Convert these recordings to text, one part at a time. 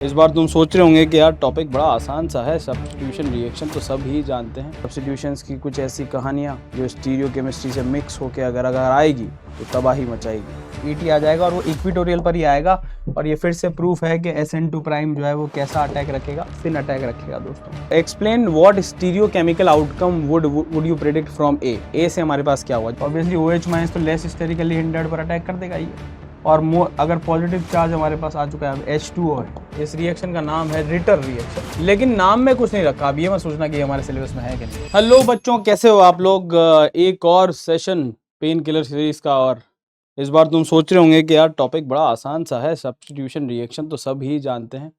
इस बार तुम सोच रहे होंगे कि यार टॉपिक बड़ा आसान सा है, सब्स्टिट्यूशन रिएक्शन तो सब ही जानते हैं। सब्स्टिट्यूशंस की कुछ ऐसी कहानियाँ जो स्टीरियोकेमिस्ट्री से मिक्स होकर अगर आएगी तो तबाही मचाएगी। ईटी आ जाएगा और वो इक्विटोरियल पर ही आएगा। और ये फिर से प्रूफ है कि SN2 प्राइम जो है वो कैसा अटैक रखेगा, फिन अटैक रखेगा दोस्तों। Explain what stereochemical outcome would you predict from A से हमारे पास क्या हुआ? ऑब्वियसली OH माइनस तो लेस स्टेरिकली हिंडर्ड पर अटैक कर देगा ये। और अगर पॉजिटिव चार्ज हमारे पास आ चुका है H2O है। इस रिएक्शन का नाम है रिटर रिएक्शन, लेकिन नाम में कुछ नहीं रखा। अब ये मत सोचना कि हमारे सिलेबस में है कि नहीं। हेलो बच्चों, कैसे हो आप लोग? एक और सेशन पेन किलर सीरीज का। और इस बार तुम सोच रहे होंगे कि यार टॉपिक बड़ा आसान सा है, सब्स्टिट्यूशन रिएक्शन तो सब ही जानते हैं,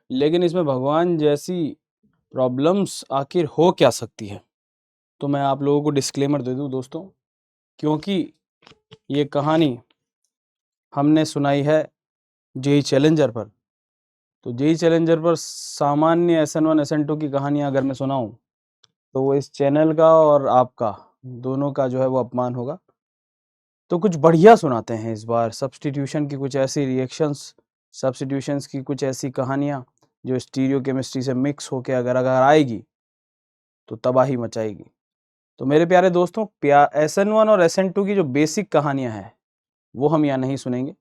लेकिन इसमें भगवान जैसी प्रॉब्लम्स आखिर हो क्या सकती है। तो मैं आप लोगों को डिस्क्लेमर दे दूं दोस्तों, क्योंकि ये कहानी हमने सुनाई है जेई चैलेंजर पर। तो जेई चैलेंजर पर सामान्य SN1 SN2 की कहानियाँ अगर मैं सुनाऊं तो वो इस चैनल का और आपका दोनों का जो है वो अपमान होगा। तो कुछ बढ़िया सुनाते हैं इस बार, सब्स्टिट्यूशन की कुछ ऐसी रिएक्शंस, सब्स्टिट्यूशंस की कुछ ऐसी कहानियाँ जो स्टीरियोकेमिस्ट्री से मिक्स होकर अगर आएगी तो तबाही मचाएगी। तो मेरे प्यारे दोस्तों, SN1 और SN2 की जो बेसिक कहानियाँ हैं वो हम यहाँ नहीं सुनेंगे।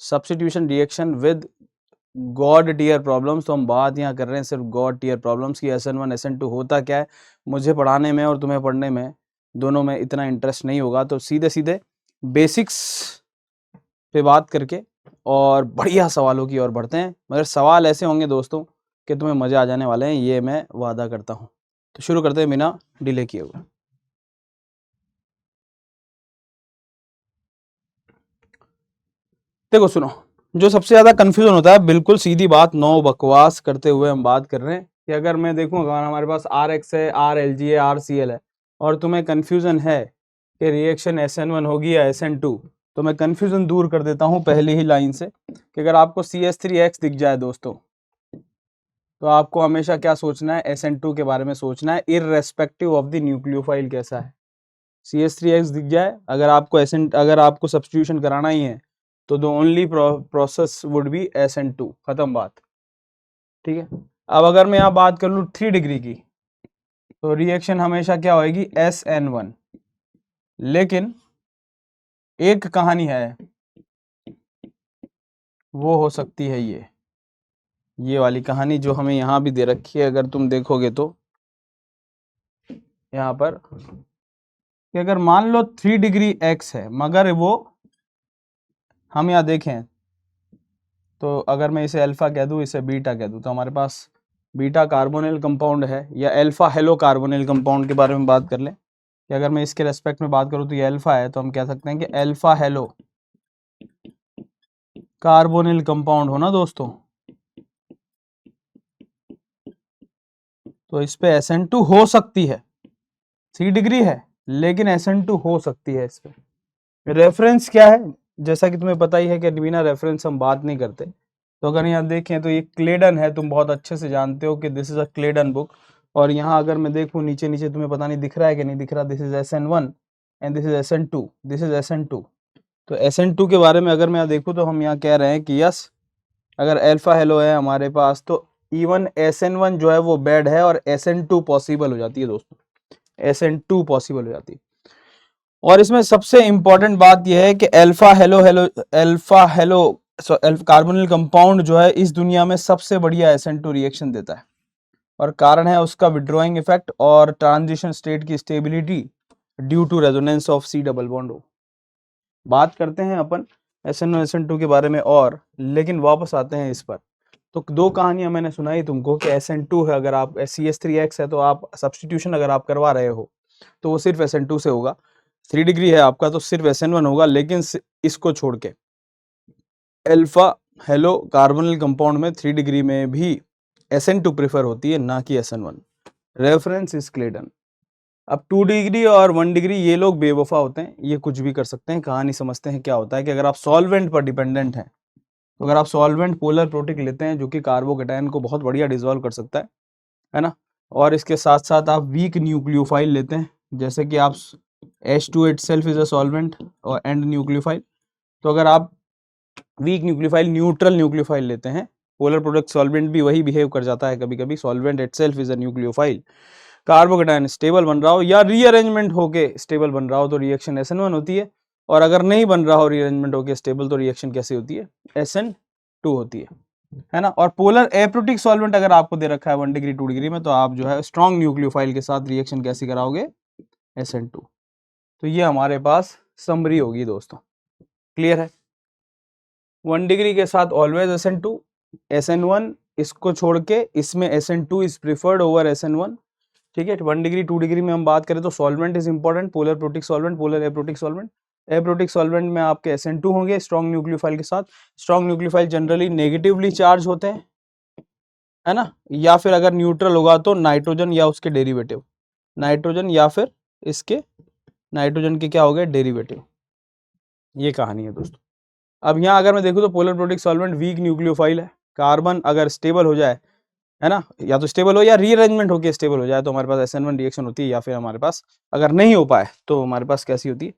Substitution reaction with god tier problems, तो हम बात यहाँ कर रहे हैं सिर्फ गॉड टियर प्रॉब्लम्स की। SN1 SN2 होता क्या है, मुझे पढ़ाने में और तुम्हें पढ़ने में दोनों में इतना इंटरेस्ट नहीं होगा। तो सीधे सीधे बेसिक्स पे बात करके और बढ़िया सवालों की ओर बढ़ते हैं। मगर सवाल ऐसे होंगे दोस्तों कि तुम्हें मज़ा आ जाने वाले हैं, ये मैं वादा करता हूँ। तो शुरू करते हैं बिना डिले किए हुए। देखो सुनो, जो सबसे ज़्यादा कन्फ्यूजन होता है, बिल्कुल सीधी बात, नो बकवास करते हुए हम बात कर रहे हैं कि अगर मैं देखूँ अगर हमारे पास RX है, RLG है, RCl है और तुम्हें कन्फ्यूजन है कि रिएक्शन SN1 होगी या SN2, तो मैं कन्फ्यूजन दूर कर देता हूँ पहली ही लाइन से कि अगर आपको CH3X दिख जाए दोस्तों, तो आपको हमेशा क्या सोचना है, SN2 के बारे में सोचना है, इररेस्पेक्टिव ऑफ द न्यूक्लियोफाइल कैसा है। CH3X दिख जाए, अगर आपको सब्स्टिट्यूशन कराना ही है तो the only process would be SN2, खत्म बात। ठीक है, अब अगर मैं यहाँ बात कर लूँ 3 डिग्री की, तो रिएक्शन हमेशा क्या होएगी, SN1। लेकिन एक कहानी है, वो हो सकती है ये वाली कहानी जो हमें यहाँ भी दे रखी है। अगर तुम देखोगे तो यहाँ पर कि अगर मान लो 3 डिग्री X है, मगर वो हम यहाँ देखें तो अगर मैं इसे अल्फा कह दूँ, इसे बीटा कह दूँ, तो हमारे पास बीटा कार्बोनिल कंपाउंड है, या अल्फा हेलो कार्बोनिल कंपाउंड के बारे में बात कर लें कि अगर मैं इसके रेस्पेक्ट में बात करूँ तो ये अल्फा है, तो हम कह सकते हैं कि अल्फा हेलो कार्बोनिल कंपाउंड हो ना दोस्तों। तो इस पे SN2 हो सकती है, 3 डिग्री है लेकिन SN2 हो सकती है। इस पे रेफरेंस क्या है, जैसा कि तुम्हें पता ही है कि बिना रेफरेंस हम बात नहीं करते। तो अगर यहाँ देखें तो ये क्लेडन है, तुम बहुत अच्छे से जानते हो कि दिस इज अ क्लेडन बुक। और यहाँ अगर मैं देखूँ नीचे नीचे, तुम्हें पता नहीं दिख रहा है कि नहीं दिख रहा, this is SN1 and this is SN2, this is SN2। तो SN2 के बारे में अगर मैं यहाँ देखूँ तो हम यहाँ कह रहे हैं कि यस, अगर अल्फा हेलो है हमारे पास तो इवन SN1 जो है वो बैड है और SN2 पॉसिबल हो जाती है दोस्तों, SN2 पॉसिबल हो जाती है। और इसमें सबसे इंपॉर्टेंट बात यह है कि अल्फा हेलो कार्बोनिल कंपाउंड जो है इस दुनिया में सबसे बढ़िया SN2 रिएक्शन देता है, और कारण है उसका विड्रॉइंग इफेक्ट और ट्रांजिशन स्टेट की stability due to resonance of C double bond O। बात करते हैं अपन SN1 SN2 के बारे में और, लेकिन वापस आते हैं इस पर। तो दो कहानियां मैंने सुनाई तुमको कि SN2 है, अगर आप CH3X है तो आप सब्स्टिट्यूशन अगर आप करवा रहे हो तो वो सिर्फ SN2 से होगा। 3 डिग्री है आपका तो सिर्फ SN1 होगा, लेकिन इसको छोड़ के अल्फा हेलो कार्बोनिल कंपाउंड में 3 डिग्री में भी SN2 प्रेफर होती है, ना कि SN1। Reference is क्लेडन। अब 2 डिग्री और 1 डिग्री ये लोग बेवफा होते हैं, ये कुछ भी कर सकते हैं। कहानी समझते हैं क्या होता है कि अगर आप सॉल्वेंट पर डिपेंडेंट हैं, तो अगर आप सॉल्वेंट पोलर प्रोटिक लेते हैं जो कि कार्बोकेटायन को बहुत बढ़िया डिसॉल्व कर सकता है ना, और इसके साथ साथ आप वीक न्यूक्लियोफाइल लेते हैं, जैसे कि आप H2 itself is a solvent और एंड न्यूक्लियोफाइल। तो अगर आप वीक न्यूक्लियोफाइल, न्यूट्रल न्यूक्लियोफाइल लेते हैं पोलर प्रोडक्ट सॉल्वेंट भी वही बिहेव कर जाता है कभी कभी। Solvent itself is a nucleophile. Carbocation stable बन रहा हो या रीअरेंजमेंट होके स्टेबल बन रहा हो तो रिएक्शन SN1 होती है, और अगर नहीं बन रहा हो रीअरेंजमेंट होके स्टेबल तो रिएक्शन कैसे होती है, SN2 होती है ना। और पोलर एप्रोटिक सॉल्वेंट अगर आपको दे रखा है 1 डिग्री 2 डिग्री में, तो आप जो है स्ट्रॉन्ग न्यूक्लियोफाइल के साथ रिएक्शन कैसे कराओगे, SN2। तो ये हमारे पास समरी होगी दोस्तों, क्लियर है। 1 डिग्री के साथ ऑलवेज SN2, SN1 इसको छोड़ के इसमें SN2 is preferred over SN1, ठीक है। 1 डिग्री 2 डिग्री में हम बात करें तो solvent is important, polar protic solvent, polar aprotic solvent. Aprotic solvent में आपके SN2 होंगे स्ट्रॉन्ग न्यूक्लियोफाइल के साथ। Strong nucleophile generally negatively charge होते हैं, है ना, या फिर अगर न्यूट्रल होगा तो नाइट्रोजन या उसके डेरिवेटिव, नाइट्रोजन या फिर इसके नाइट्रोजन के क्या हो गए, डेरिवेटिव। ये कहानी है दोस्तों। अब यहाँ अगर मैं देखूँ तो polar protic solvent weak nucleophile है। कार्बन अगर स्टेबल हो जाए, है ना, या तो स्टेबल हो या रीअरेंजमेंट होकर स्टेबल हो जाए तो हमारे पास SN1 रिएक्शन होती है, या फिर हमारे पास अगर नहीं हो पाए तो हमारे पास कैसी होती है,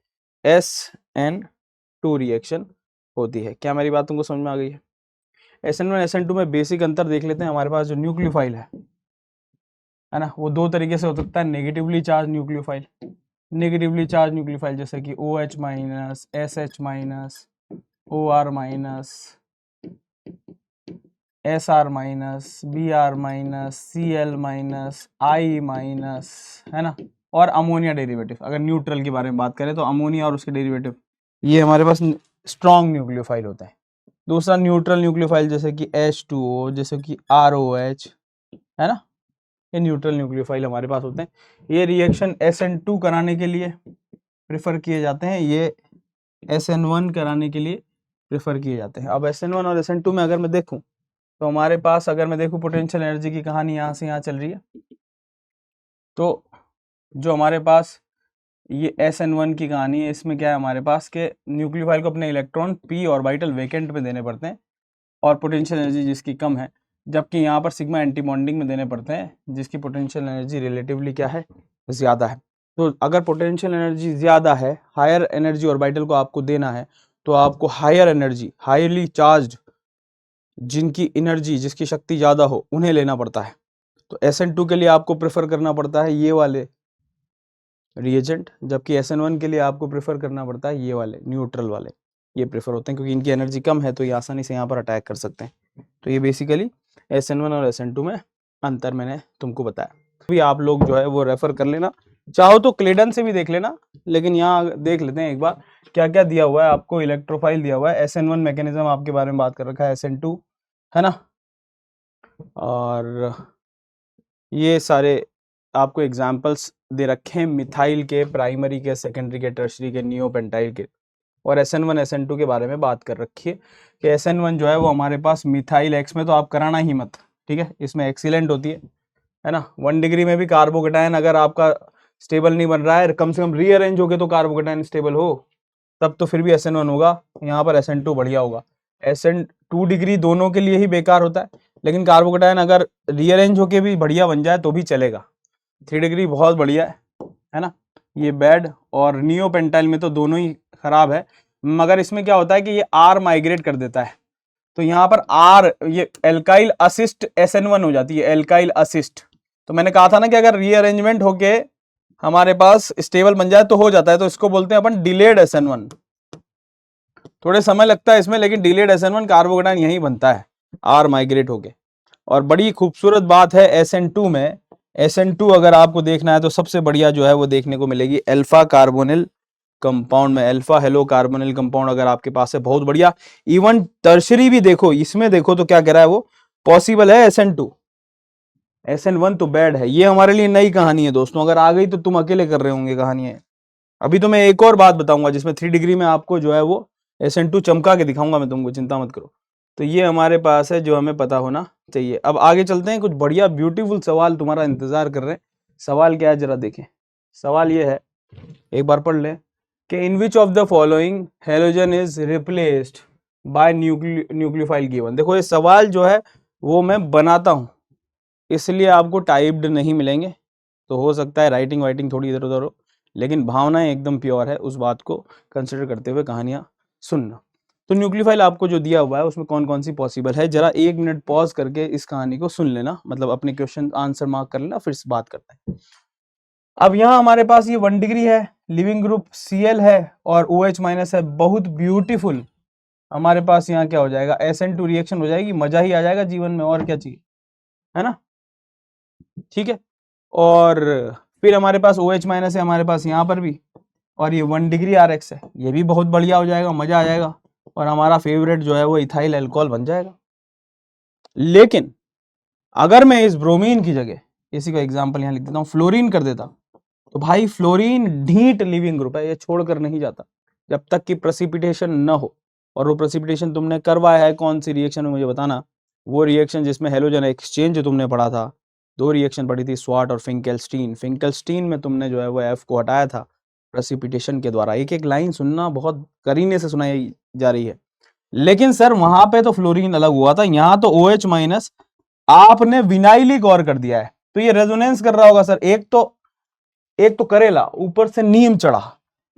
SN2 रिएक्शन होती है। क्या मेरी बात तुमको समझ में आ गई है। SN1 SN2 में बेसिक अंतर देख लेते हैं। हमारे पास जो न्यूक्लियोफाइल है ना, वो दो तरीके से हो सकता है। Negatively charge nucleophile, negatively charge nucleophile जैसे कि OH minus, SH minus, OR minus, SR minus, BR minus, Cl minus, I minus, है ना, और अमोनिया डेरिवेटिव। अगर न्यूट्रल के बारे में बात करें तो अमोनिया और उसके डेरिवेटिव, ये हमारे पास स्ट्रॉन्ग न्यूक्लियोफाइल होता है। दूसरा न्यूट्रल न्यूक्लियोफाइल जैसे कि H2O, जैसे कि ROH, है ना, ये न्यूट्रल न्यूक्लियोफाइल हमारे पास होते हैं। ये रिएक्शन SN2 कराने के लिए प्रेफर किए जाते हैं, ये SN1 कराने के लिए प्रेफर किए जाते हैं। अब SN1 और SN2 में अगर मैं देखूं तो हमारे पास, अगर मैं देखूं पोटेंशियल एनर्जी की कहानी यहाँ से यहाँ चल रही है, तो जो हमारे पास ये SN1 की कहानी है, इसमें क्या है हमारे पास के न्यूक्लियोफाइल को अपने इलेक्ट्रॉन p ऑर्बिटल वेकेंट में देने पड़ते हैं और पोटेंशियल एनर्जी जिसकी कम है, जबकि यहाँ पर सिग्मा एंटी बॉन्डिंग में देने पड़ते हैं जिसकी पोटेंशियल एनर्जी रिलेटिवली क्या है, ज़्यादा है। तो अगर पोटेंशियल एनर्जी ज़्यादा है, हायर एनर्जी ऑर्बिटल को आपको देना है, तो आपको हायर एनर्जी, हाईली चार्ज, जिनकी एनर्जी, जिसकी शक्ति ज़्यादा हो, उन्हें लेना पड़ता है। तो SN2 के लिए आपको प्रेफर करना पड़ता है ये वाले रिएजेंट, जबकि SN1 के लिए आपको प्रेफर करना पड़ता है ये वाले न्यूट्रल वाले। ये प्रेफर होते हैं क्योंकि इनकी एनर्जी कम है, तो ये आसानी से यहाँ पर अटैक कर सकते हैं। तो ये बेसिकली SN1 और SN2 में अंतर मैंने तुमको बताया। भी आप लोग जो है वो रेफर कर लेना, चाहो तो क्लेडन से भी देख लेना, लेकिन यहाँ देख लेते हैं एक बार क्या क्या दिया हुआ है आपको। इलेक्ट्रोफाइल दिया हुआ है, SN1 मैकेनिज्म आपके बारे में बात कर रखा है, SN2, है ना, और ये सारे आपको एग्जाम्पल्स दे रखे हैं मिथाइल के, प्राइमरी के, सेकेंडरी के, टर्शरी के, नियोपेंटाइल के, और SN1 SN2 के बारे में बात कर रखी है कि SN1 जो है वो हमारे पास मिथाइल X में तो आप कराना ही मत, ठीक है, इसमें एक्सीलेंट होती है ना। 1 डिग्री में भी कार्बोकेटायन अगर आपका स्टेबल नहीं बन रहा है, कम से कम रीअरेंज होके तो कार्बोकेटायन स्टेबल हो, तब तो फिर भी SN1 होगा, यहाँ पर SN2 बढ़िया होगा। SN2 डिग्री दोनों के लिए ही बेकार होता है, लेकिन कार्बोकेटायन अगर रीअरेंज होके भी बढ़िया बन जाए तो भी चलेगा। 3 डिग्री बहुत बढ़िया है ना, ये बैड, और नियोपेंटाइल में तो दोनों ही खराब है, मगर इसमें क्या होता है कि ये R माइग्रेट कर देता है, तो यहाँ पर R, ये एल्काइल असिस्ट SN1 हो जाती है, एल्काइल असिस्ट। तो मैंने कहा था ना कि अगर रीअरेंजमेंट होके हमारे पास स्टेबल बन जाए तो हो जाता है, तो इसको बोलते हैं अपन डिलेड SN1। थोड़े समय लगता है इसमें, लेकिन डिलेड SN1 कार्बोकेटायन यही बनता है R माइग्रेट होके। और बड़ी खूबसूरत बात है SN2 में, SN2 अगर आपको देखना है तो सबसे बढ़िया जो है वो देखने को मिलेगी अल्फा कार्बोनिल कंपाउंड में। अल्फा हेलो कार्बोनिल कंपाउंड अगर आपके पास है, बहुत बढ़िया। इवन टर्शरी भी देखो, इसमें देखो तो क्या कह रहा है वो, पॉसिबल है SN2। SN1 तो बैड है। ये हमारे लिए नई कहानी है दोस्तों, अगर आ गई तो तुम अकेले कर रहे होंगे कहानी। अभी तो मैं एक और बात बताऊंगा जिसमें 3 डिग्री में आपको जो है वो SN2 चमका के दिखाऊंगा मैं तुमको, चिंता मत करो। तो ये हमारे पास है जो हमें पता होना चाहिए। अब आगे चलते हैं, कुछ बढ़िया ब्यूटीफुल सवाल तुम्हारा इंतजार कर रहे हैं। सवाल क्या है जरा देखें। सवाल ये है, एक बार पढ़ लें कि in which of the following halogen is replaced by nucleophile given. देखो ये सवाल जो है वो मैं बनाता हूँ, इसलिए आपको टाइप्ड नहीं मिलेंगे, तो हो सकता है राइटिंग वाइटिंग थोड़ी इधर उधर हो, लेकिन भावनाएं एकदम प्योर है, उस बात को कंसिडर करते हुए कहानियां सुनना। तो न्यूक्लियोफाइल आपको जो दिया हुआ है उसमें कौन कौन सी पॉसिबल है, जरा 1 मिनट पॉज करके इस कहानी को सुन लेना, मतलब अपने क्वेश्चन आंसर मार्क कर लेना, फिर बात करते हैं। अब यहाँ हमारे पास ये 1 डिग्री है, लिविंग ग्रुप Cl है और OH माइनस है, बहुत ब्यूटीफुल। हमारे पास यहाँ क्या हो जाएगा, SN2 रिएक्शन हो जाएगी, मजा ही आ जाएगा जीवन में, और क्या चाहिए, है ना, ठीक है। और फिर हमारे पास OH माइनस है हमारे पास यहाँ पर भी, और ये 1 डिग्री RX है, ये भी बहुत बढ़िया हो जाएगा, मजा आ जाएगा, और हमारा फेवरेट जो है वो इथाइल अल्कोहल बन जाएगा। लेकिन अगर मैं इस ब्रोमीन की जगह, इसी को एग्जांपल यहाँ लिख देता हूँ, फ्लोरीन कर देता, तो भाई फ्लोरीन ढीट लिविंग ग्रुप है, ये छोड़कर नहीं जाता जब तक कि प्रेसिपिटेशन न हो। और वो प्रेसिपिटेशन तुमने करवाया है कौन सी रिएक्शन में, मुझे बताना। वो रिएक्शन जिसमें हेलोजन एक्सचेंज जो तुमने पढ़ा था, 2 रिएक्शन पढ़ी थी, स्वाट और फिंकेल्स्टीन। फिंकेल्स्टीन में तुमने जो है वो एफ को हटाया था प्रेसिपिटेशन के द्वारा। एक एक लाइन सुनना, बहुत करीने से सुनाई जा रही है। लेकिन सर वहां पे तो फ्लोरीन अलग हुआ था, यहाँ तो OH माइनस आपने विनाइलिक और कर दिया है, तो ये रेजोनेंस कर रहा होगा सर। एक तो करेला, ऊपर से नीम चढ़ा,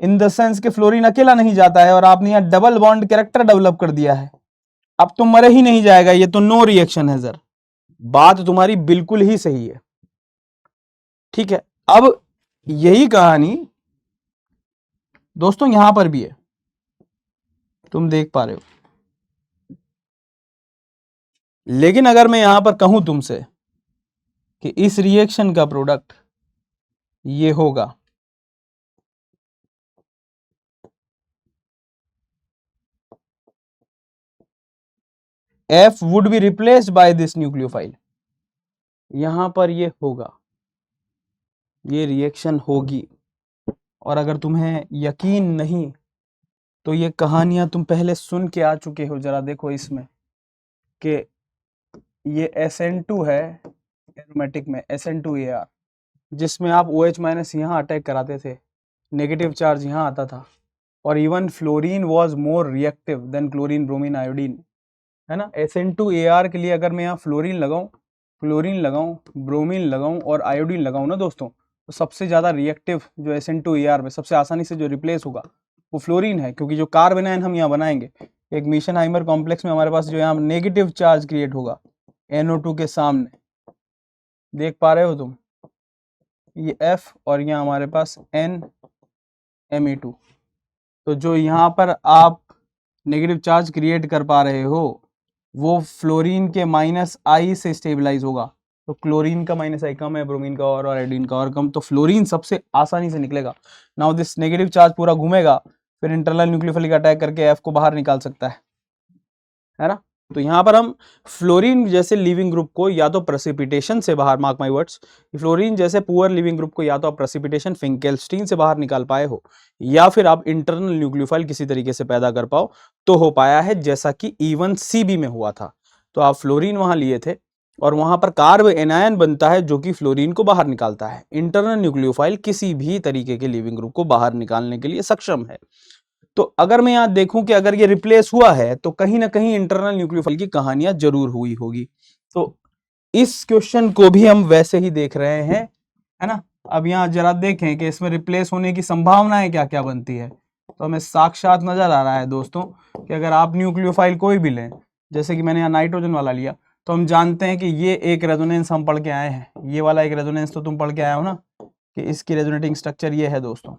इन द सेंस के फ्लोरीन अकेला नहीं जाता है, और आपने यहाँ डबल बॉन्ड कैरेक्टर डेवलप कर दिया है। अब तो मरे ही नहीं जाएगा, ये तो नो रिएक्शन है सर। बात तुम्हारी बिल्कुल ही सही है, ठीक है। अब यही कहानी दोस्तों यहां पर भी है, तुम देख पा रहे हो। लेकिन अगर मैं यहां पर कहूं तुमसे कि इस रिएक्शन का प्रोडक्ट ये होगा, F would be replaced by this nucleophile, यहां पर ये होगा, ये रिएक्शन होगी। और अगर तुम्हें यकीन नहीं तो ये कहानियां तुम पहले सुन के आ चुके हो, जरा देखो इसमें कि ये SN2 है एरोमेटिक में, SN2AR, जिसमें आप OH माइनस यहाँ अटैक कराते थे, नेगेटिव चार्ज यहाँ आता था, और even fluorine was more reactive than chlorine bromine iodine, है ना। SN2AR के लिए अगर मैं यहाँ फ्लोरीन लगाऊं, ब्रोमीन लगाऊं और आयोडीन लगाऊं ना दोस्तों, तो सबसे ज़्यादा रिएक्टिव जो SN2AR में सबसे आसानी से जो रिप्लेस होगा वो फ्लोरीन है, क्योंकि जो कार्बन आयन हम यहाँ बनाएंगे एक मीशनहाइमर कॉम्प्लेक्स में, हमारे पास जो यहाँ नेगेटिव चार्ज क्रिएट होगा NO2 के सामने, देख पा रहे हो तुम, ये F और यहाँ हमारे पास NMe2। तो जो यहाँ पर आप नेगेटिव चार्ज क्रिएट कर पा रहे हो वो फ्लोरीन के -I से स्टेबलाइज होगा। तो क्लोरीन का -I कम है, ब्रोमीन का और आयोडीन का और कम, तो फ्लोरीन सबसे आसानी से निकलेगा। नाउ दिस नेगेटिव चार्ज पूरा घूमेगा, फिर इंटरनल न्यूक्लियोफिलिक अटैक करके F को बाहर निकाल सकता है ना। तो यहाँ पर हम फ्लोरीन जैसे लिविंग ग्रुप को या तो प्रेसिपिटेशन से बाहर, मार्क माय वर्ड्स, फ्लोरीन जैसे पुअर लिविंग ग्रुप को या तो आप प्रेसिपिटेशन फिंकेल्स्टीन से बाहर निकाल पाए हो, या फिर आप इंटरनल न्यूक्लियोफाइल किसी तरीके से पैदा कर पाओ, तो हो पाया है, जैसा कि E1 CB में हुआ था। तो आप फ्लोरीन वहां लिए थे और वहां पर कार्ब एनायन बनता है जो कि फ्लोरीन को बाहर निकालता है। इंटरनल न्यूक्लियोफाइल किसी भी तरीके के लिविंग ग्रुप को बाहर निकालने के लिए सक्षम है। तो अगर मैं यहां देखूं कि अगर ये रिप्लेस हुआ है तो कहीं ना कहीं इंटरनल न्यूक्लियोफाइल की कहानियां जरूर हुई होगी। तो इस क्वेश्चन को भी हम वैसे ही देख रहे हैं, है ना। अब यहाँ जरा देखें कि इसमें रिप्लेस होने की संभावनाएं क्या क्या बनती है। तो हमें साक्षात नजर आ रहा है दोस्तों कि अगर आप न्यूक्लियोफाइल कोई भी लें, जैसे कि मैंने यहाँ नाइट्रोजन वाला लिया, तो हम जानते हैं कि ये एक रेजोनेंस हम पढ़ के आए हैं, ये वाला एक रेजोनेंस तो तुम पढ़ के आए हो ना, कि इसकी रेजोनेटिंग स्ट्रक्चर ये है दोस्तों,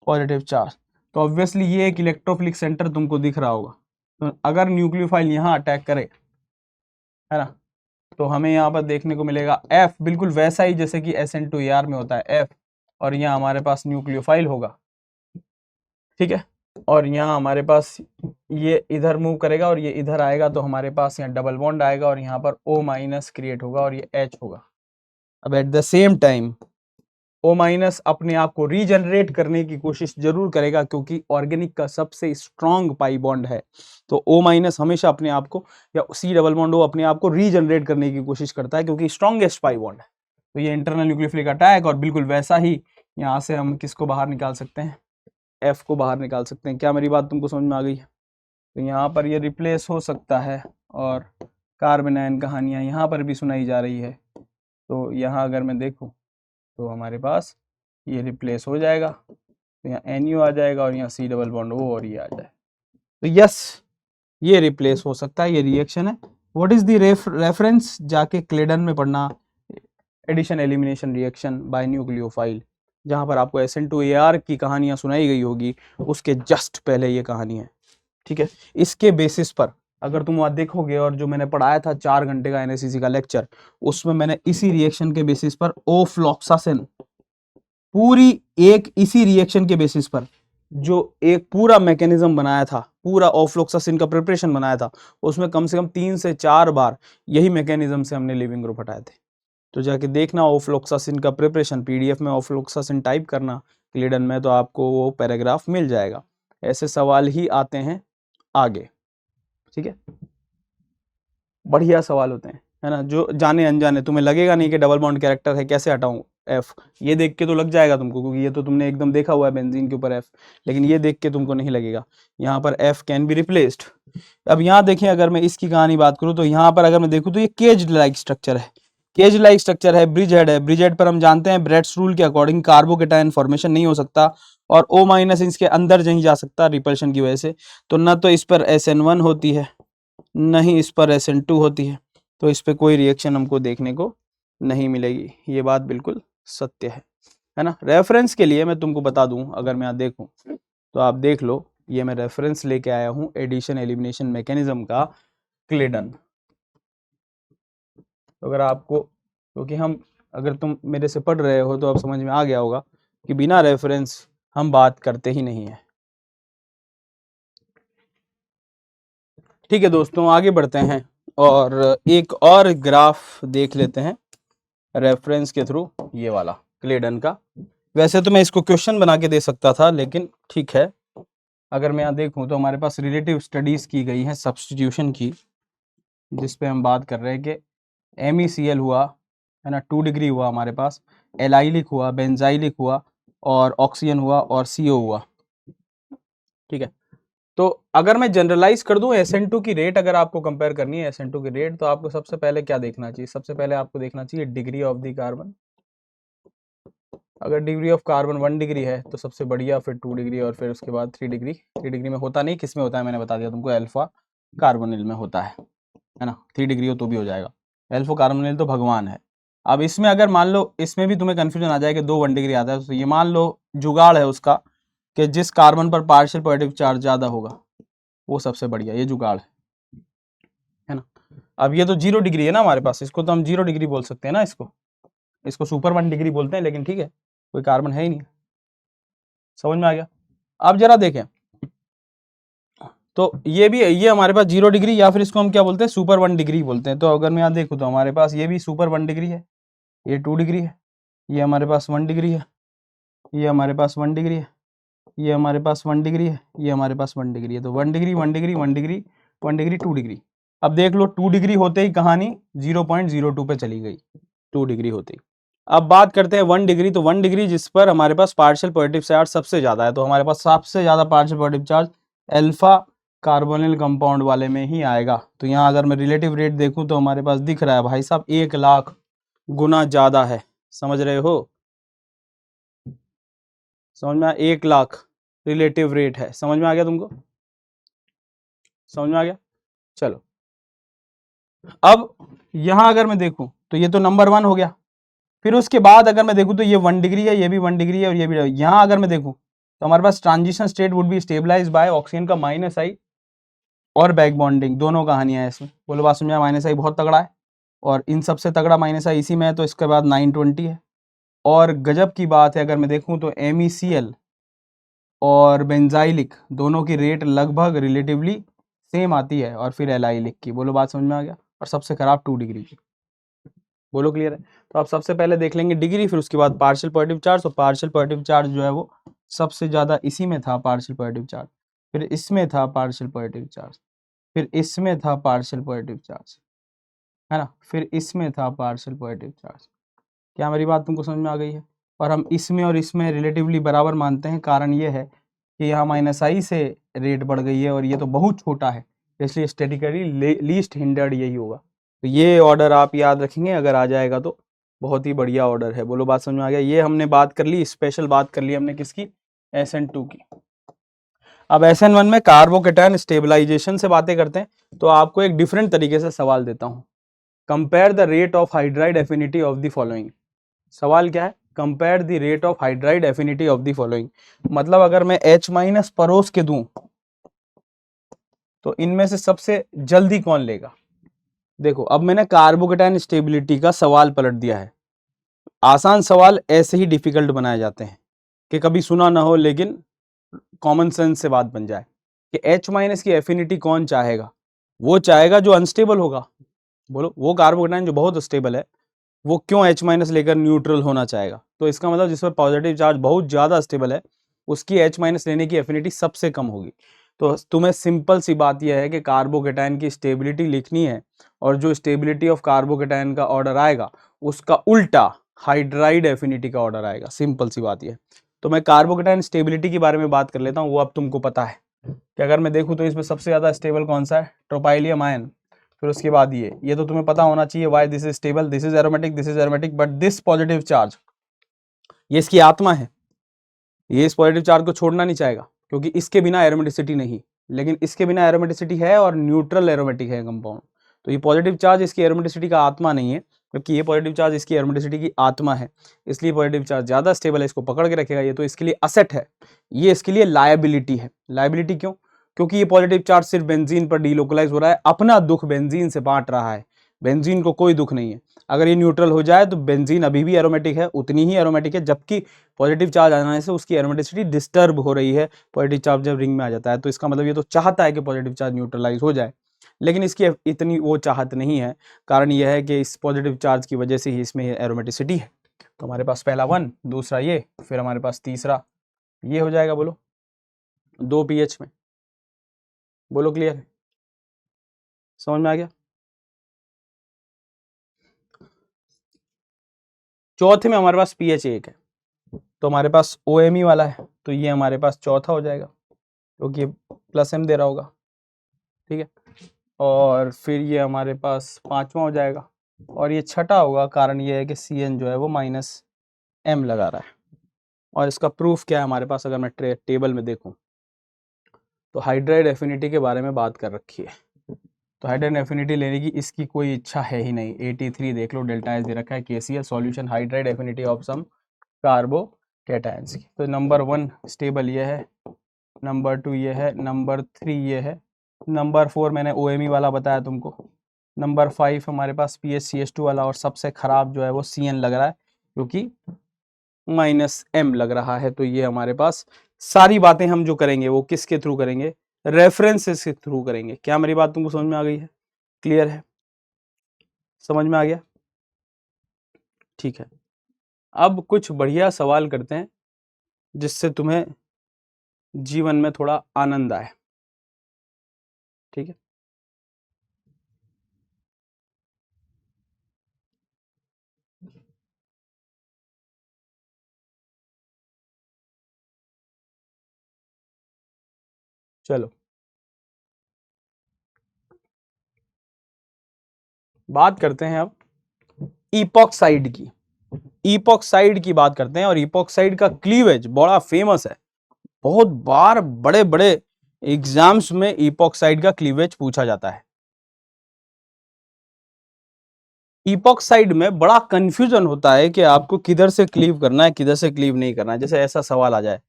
पॉजिटिव चार्ज। तो ऑब्वियसली ये एक इलेक्ट्रोफिलिक सेंटर तुमको दिख रहा होगा। तो अगर न्यूक्लियोफाइल यहाँ अटैक करे, है ना, तो हमें यहाँ पर देखने को मिलेगा F बिल्कुल वैसा ही जैसे कि SN2AR में होता है F, और यहाँ हमारे पास न्यूक्लियोफाइल होगा, ठीक है। और यहाँ हमारे पास ये इधर मूव करेगा और ये इधर आएगा, तो हमारे पास यहाँ डबल बॉन्ड आएगा और यहाँ पर O- क्रिएट होगा और ये H होगा। अब at the same time O- अपने आप को रीजनरेट करने की कोशिश जरूर करेगा, क्योंकि ऑर्गेनिक का सबसे स्ट्रॉन्ग पाई बॉन्ड है। तो O- हमेशा अपने आप को, या C डबल बॉन्ड O अपने आप को रीजनरेट करने की कोशिश करता है, क्योंकि स्ट्रॉन्गेस्ट पाई बॉन्ड है। तो ये इंटरनल न्यूक्लियोफिलिक अटैक, और बिल्कुल वैसा ही यहाँ से हम किसको बाहर निकाल सकते हैं, F को बाहर निकाल सकते हैं। क्या मेरी बात तुमको समझ में आ गई है? तो यहाँ पर ये रिप्लेस हो सकता है, और कार्बन आयन कहानियाँ यहाँ पर भी सुनाई जा रही है। तो यहाँ अगर मैं देखूँ तो हमारे पास ये रिप्लेस हो जाएगा, तो यहाँ NU आ जाएगा और यहाँ C डबल बॉन्ड O और ये आ जाए। तो यस, ये रिप्लेस हो सकता है, ये रिएक्शन है। व्हाट इज द रेफरेंस, जाके क्लेडन में पढ़ना, addition elimination reaction by nucleophile, जहां पर आपको SN2AR की कहानियां सुनाई गई होगी, उसके जस्ट पहले ये कहानी है। ठीक है, इसके बेसिस पर अगर तुम वहां देखोगे, और जो मैंने पढ़ाया था 4 घंटे का NACC का लेक्चर, उसमें मैंने इसी रिएक्शन के बेसिस पर ओफ्लॉक्सासिन, पूरी एक इसी रिएक्शन के बेसिस पर जो एक पूरा मैकेनिज्म बनाया था, पूरा ऑफ्लॉक्सासिन का प्रिपरेशन बनाया था, उसमें कम से कम 3 से 4 बार यही मैकेनिज्म से हमने लिविंग ग्रुप हटाए थे। तो जाके देखना ऑफ्लॉक्सासिन का प्रिपरेशन, PDF में ऑफ्लॉक्सासिन टाइप करना क्लेडन में, तो आपको वो पैराग्राफ मिल जाएगा। ऐसे सवाल ही आते हैं आगे। ठीक है, बढ़िया सवाल होते हैं, है ना, जो जाने अनजाने तुम्हें लगेगा नहीं कि डबल बॉन्ड कैरेक्टर है, कैसे हटाऊं F, ये देख के तो लग जाएगा तुमको, क्योंकि ये तो तुमने एकदम देखा हुआ है बेंजीन के ऊपर F, लेकिन ये देख के तुमको नहीं लगेगा। यहाँ पर F कैन बी रिप्लेस्ड। अब यहाँ देखें, अगर मैं इसकी कहानी बात करूँ, तो यहाँ पर अगर मैं देखूँ तो ये केज लाइक स्ट्रक्चर है, केज लाइक स्ट्रक्चर है, ब्रिज हेड है। ब्रिज हेड पर हम जानते हैं ब्रेड्स रूल के अकॉर्डिंग कार्बोकेटायन फॉर्मेशन नहीं हो सकता, और O- इसके अंदर नहीं जा सकता रिपल्शन की वजह से, तो न तो इस पर SN1 होती है, न ही इस पर SN2 होती है, तो इस पर कोई रिएक्शन हमको देखने को नहीं मिलेगी। ये बात बिल्कुल सत्य है ना। रेफरेंस के लिए मैं तुमको बता दूं, अगर मैं यहाँ देखूं तो आप देख लो, ये मैं रेफरेंस लेके आया हूं एडिशन एलिमिनेशन मैकेनिज्म का, क्लेडन। तो अगर आपको, क्योंकि हम, अगर तुम मेरे से पढ़ रहे हो तो अब समझ में आ गया होगा कि बिना रेफरेंस हम बात करते ही नहीं है। ठीक है दोस्तों, आगे बढ़ते हैं और एक और ग्राफ देख लेते हैं रेफरेंस के थ्रू, ये वाला क्लेडन का। वैसे तो मैं इसको क्वेश्चन बना के दे सकता था, लेकिन ठीक है, अगर मैं यहाँ देखूं तो हमारे पास रिलेटिव स्टडीज की गई हैं सब्स्टिट्यूशन की, जिसपे हम बात कर रहे हैं कि MECL हुआ, है ना, 2 डिग्री हुआ हमारे पास, एलाइलिक हुआ, बेंजाइलिक हुआ, और ऑक्सीजन हुआ, और CO हुआ। ठीक है, तो अगर मैं जनरलाइज कर दूं SN2 की रेट, अगर आपको कंपेयर करनी है SN2 की रेट, तो आपको सबसे पहले क्या देखना चाहिए? सबसे पहले आपको देखना चाहिए डिग्री ऑफ द कार्बन। अगर डिग्री ऑफ कार्बन 1 डिग्री है तो सबसे बढ़िया, फिर 2 डिग्री, और फिर उसके बाद 3 डिग्री। 3 डिग्री में होता नहीं, किस में होता है मैंने बता दिया तुमको, अल्फा कार्बोनिल में होता है ना। 3 डिग्री हो तो भी हो जाएगा, अल्फा कार्बोनिल तो भगवान है। अब इसमें अगर मान लो, इसमें भी तुम्हें कन्फ्यूजन आ जाए कि 2 1 डिग्री आता है, तो ये मान लो जुगाड़ है उसका कि जिस कार्बन पर पार्शियल पॉजिटिव चार्ज ज़्यादा होगा वो सबसे बढ़िया, ये जुगाड़ है ना। अब ये तो 0 डिग्री है ना हमारे पास, इसको तो हम 0 डिग्री बोल सकते हैं ना, इसको सुपर 1 डिग्री बोलते हैं, लेकिन ठीक है, कोई कार्बन है ही नहीं। समझ में आ गया? अब जरा देखें, तो ये भी है, ये हमारे पास 0 डिग्री, या फिर इसको हम क्या बोलते हैं, सुपर 1 डिग्री बोलते हैं। तो अगर मैं यहाँ देखूँ तो हमारे पास ये भी सुपर 1 डिग्री है, ये 2 डिग्री है, ये हमारे पास 1 डिग्री है, ये हमारे पास 1 डिग्री है, ये हमारे पास 1 डिग्री है, ये हमारे पास 1 डिग्री है। तो 1 degree 1 degree 1 degree 1 degree 2 degree. अब देख लो 2 डिग्री होते ही कहानी 0.02 पे चली गई, 2 डिग्री होते ही। अब बात करते हैं 1 डिग्री, तो 1 डिग्री जिस पर हमारे पास पार्शियल पॉजिटिव चार्ज सबसे ज्यादा है, तो हमारे पास सबसे ज्यादा partial positive charge alpha carbonyl compound वाले में ही आएगा। तो यहाँ अगर मैं रिलेटिव रेट देखूं तो हमारे पास दिख रहा है भाई साहब 1 लाख गुना ज्यादा है। समझ रहे हो? समझ में 1 लाख रिलेटिव रेट है। समझ में आ गया तुमको? समझ में आ गया? चलो, अब यहां अगर मैं देखूं तो ये तो नंबर 1 हो गया। फिर उसके बाद अगर मैं देखूं तो ये 1 डिग्री है, ये भी 1 डिग्री है, और ये भी। यहां अगर मैं देखूं तो हमारे पास transition state would be stabilize by oxygen का -I और बैक बॉन्डिंग, दोनों कहानियां हैं इसमें। बोलो बात समझ में? -I बहुत तगड़ा है, और इन सबसे तगड़ा -I इसी में है, तो इसके बाद 920 है। और गजब की बात है, अगर मैं देखूं तो MECL और बेंजाइलिक दोनों की रेट लगभग रिलेटिवली सेम आती है, और फिर एलाइलिक की। बोलो बात समझ में आ गया? और सबसे खराब 2 डिग्री की। बोलो क्लियर है? तो आप सबसे पहले देख लेंगे डिग्री, फिर उसके बाद पार्शियल पॉजिटिव चार्ज। तो पार्शियल पॉजिटिव चार्ज जो है वो सबसे ज़्यादा इसी में था, पार्शियल पॉजिटिव चार्ज, फिर इसमें था पार्शियल पॉजिटिव चार्ज, फिर इसमें था पार्शियल पॉजिटिव चार्ज, है ना, फिर इसमें था पार्शियल पॉजिटिव चार्ज। क्या मेरी बात तुमको समझ में आ गई है? और हम इसमें और इसमें रिलेटिवली बराबर मानते हैं, कारण ये है कि यहाँ -I से रेट बढ़ गई है, और ये तो बहुत छोटा है, इसलिए स्टैटिकली लीस्ट हिंडर्ड यही होगा। तो ये ऑर्डर आप याद रखेंगे, अगर आ जाएगा तो बहुत ही बढ़िया ऑर्डर है। बोलो बात समझ में आ गया? ये हमने बात कर ली, स्पेशल बात कर ली हमने किसकी? SN2 की। अब SN1 में कार्बोकेटायन स्टेबलाइजेशन से बातें करते हैं, तो आपको एक डिफरेंट तरीके से सवाल देता हूं। Compare the rate of hydride affinity of the following. सवाल क्या है? Compare the rate of hydride affinity of the following. मतलब अगर मैं H- परोस के दूं तो इनमें से सबसे जल्दी कौन लेगा? देखो, अब मैंने कार्बोकेटायन स्टेबिलिटी का सवाल पलट दिया है। आसान सवाल ऐसे ही डिफिकल्ट बनाए जाते हैं कि कभी सुना ना हो लेकिन कॉमन सेंस से बात बन जाए कि H- की एफिनिटी कौन चाहेगा? वो चाहेगा जो अनस्टेबल होगा। बोलो, वो कार्बोकेटायन जो बहुत स्टेबल है वो क्यों H- लेकर न्यूट्रल होना चाहेगा? तो इसका मतलब जिस पर पॉजिटिव चार्ज बहुत ज्यादा स्टेबल है उसकी H- लेने की एफिनिटी सबसे कम होगी। तो तुम्हें सिंपल सी बात यह है कि कार्बोकेटायन की स्टेबिलिटी लिखनी है और जो स्टेबिलिटी ऑफ कार्बोकेटायन का ऑर्डर आएगा उसका उल्टा हाइड्राइड एफिनिटी का ऑर्डर आएगा। सिंपल सी बात यह है। तो मैं कार्बोकेटायन स्टेबिलिटी के बारे में बात कर लेता हूँ, वो अब तुमको पता है कि अगर मैं देखूँ तो इसमें सबसे ज्यादा स्टेबल कौन सा है? ट्रोपाइलियम आयन। फिर उसके बाद ये तो तुम्हें पता होना चाहिए, why this is stable, this is aromatic, this is aromatic, but this positive charge, ये इसकी आत्मा है, ये इस पॉजिटिव चार्ज को छोड़ना नहीं चाहेगा क्योंकि इसके बिना एरोमेटिसिटी नहीं, लेकिन इसके बिना एरोमेटिसिटी है और न्यूट्रल एरोमेटिक है कंपाउंड। तो ये पॉजिटिव चार्ज इसकी एरोमेटिसिटी का आत्मा नहीं है, क्योंकि ये पॉजिटिव चार्ज इसकी एरोमेटिसिटी की आत्मा है, इसलिए पॉजिटिव चार्ज ज्यादा स्टेबल है, इसको पकड़ के रखेगा। ये तो इसके लिए असेट है, ये इसके लिए लायबिलिटी है। लायबिलिटी क्यों? क्योंकि ये पॉजिटिव चार्ज सिर्फ बेंजीन पर डीलोकलाइज हो रहा है, अपना दुख बेंजीन से बांट रहा है, बेंजीन को कोई दुख नहीं है। अगर ये न्यूट्रल हो जाए तो बेंजीन अभी भी एरोमेटिक है, उतनी ही एरोमेटिक है, जबकि पॉजिटिव चार्ज आने से उसकी एरोमेटिसिटी डिस्टर्ब हो रही है। पॉजिटिव चार्ज जब रिंग में आ जाता है तो इसका मतलब ये तो चाहता है कि पॉजिटिव चार्ज न्यूट्रलाइज हो जाए, लेकिन इसकी इतनी वो चाहत नहीं है। कारण यह है कि इस पॉजिटिव चार्ज की वजह से ही इसमें एरोमेटिसिटी है। तो हमारे पास पहला 1, दूसरा ये, फिर हमारे पास तीसरा ये हो जाएगा। बोलो 2 pH में। बोलो क्लियर है? समझ में आ गया? चौथे में हमारे पास pH 1 है, तो हमारे पास OMe वाला है, तो ये हमारे पास चौथा हो जाएगा क्योंकि प्लस M दे रहा होगा। ठीक है, और फिर ये हमारे पास 5वां हो जाएगा, और ये छठा होगा। कारण ये है कि CN जो है वो -M लगा रहा है। और इसका प्रूफ क्या है हमारे पास? अगर मैं टेबल में देखूं तो हाइड्राइड एफिनिटी के बारे में बात कर रखी है, तो हाइड्राइड एफिनिटी लेने की इसकी कोई इच्छा है ही नहीं। 83 देख लो, डेल्टा एस दे रखा है, KCl solution hydride affinity of some carbocations की। तो नंबर 1 स्टेबल ये है, नंबर 2 ये है, नंबर 3 ये है, नंबर 4 मैंने OMe वाला बताया तुमको, नंबर 5 हमारे पास PHCH2 वाला, और सबसे खराब जो है वो CN लग रहा है क्योंकि -M लग रहा है। तो ये हमारे पास सारी बातें हम जो करेंगे वो किसके थ्रू करेंगे? रेफरेंसेस के थ्रू करेंगे। क्या मेरी बात तुमको समझ में आ गई है? क्लियर है? समझ में आ गया? ठीक है, अब कुछ बढ़िया सवाल करते हैं जिससे तुम्हें जीवन में थोड़ा आनंद आए। ठीक है, चलो बात करते हैं अब इपॉक्साइड की। इपॉक्साइड की बात करते हैं, और इपॉक्साइड का क्लीवेज बड़ा फेमस है। बहुत बार बड़े बड़े एग्जाम्स में इपॉक्साइड का क्लीवेज पूछा जाता है। इपॉक्साइड में बड़ा कंफ्यूजन होता है कि आपको किधर से क्लीव करना है, किधर से क्लीव नहीं करना है। जैसे ऐसा सवाल आ जाए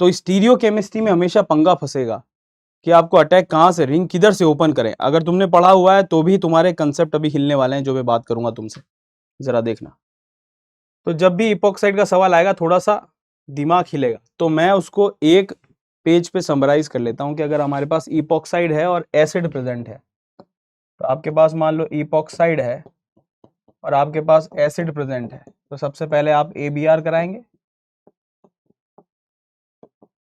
तो स्टीरियो केमिस्ट्री में हमेशा पंगा फंसेगा कि आपको अटैक कहां से, रिंग किधर से ओपन करें। अगर तुमने पढ़ा हुआ है तो भी तुम्हारे कंसेप्ट अभी हिलने वाले हैं, जो मैं बात करूंगा तुमसे, जरा देखना। तो जब भी इपॉक्साइड का सवाल आएगा थोड़ा सा दिमाग हिलेगा, तो मैं उसको एक पेज पे समराइज कर लेता हूं कि अगर हमारे पास इपॉक्साइड है और एसिड प्रेजेंट है, तो आपके पास मान लो इपॉक्साइड है और आपके पास एसिड प्रेजेंट है, तो सबसे पहले आप ABr कराएंगे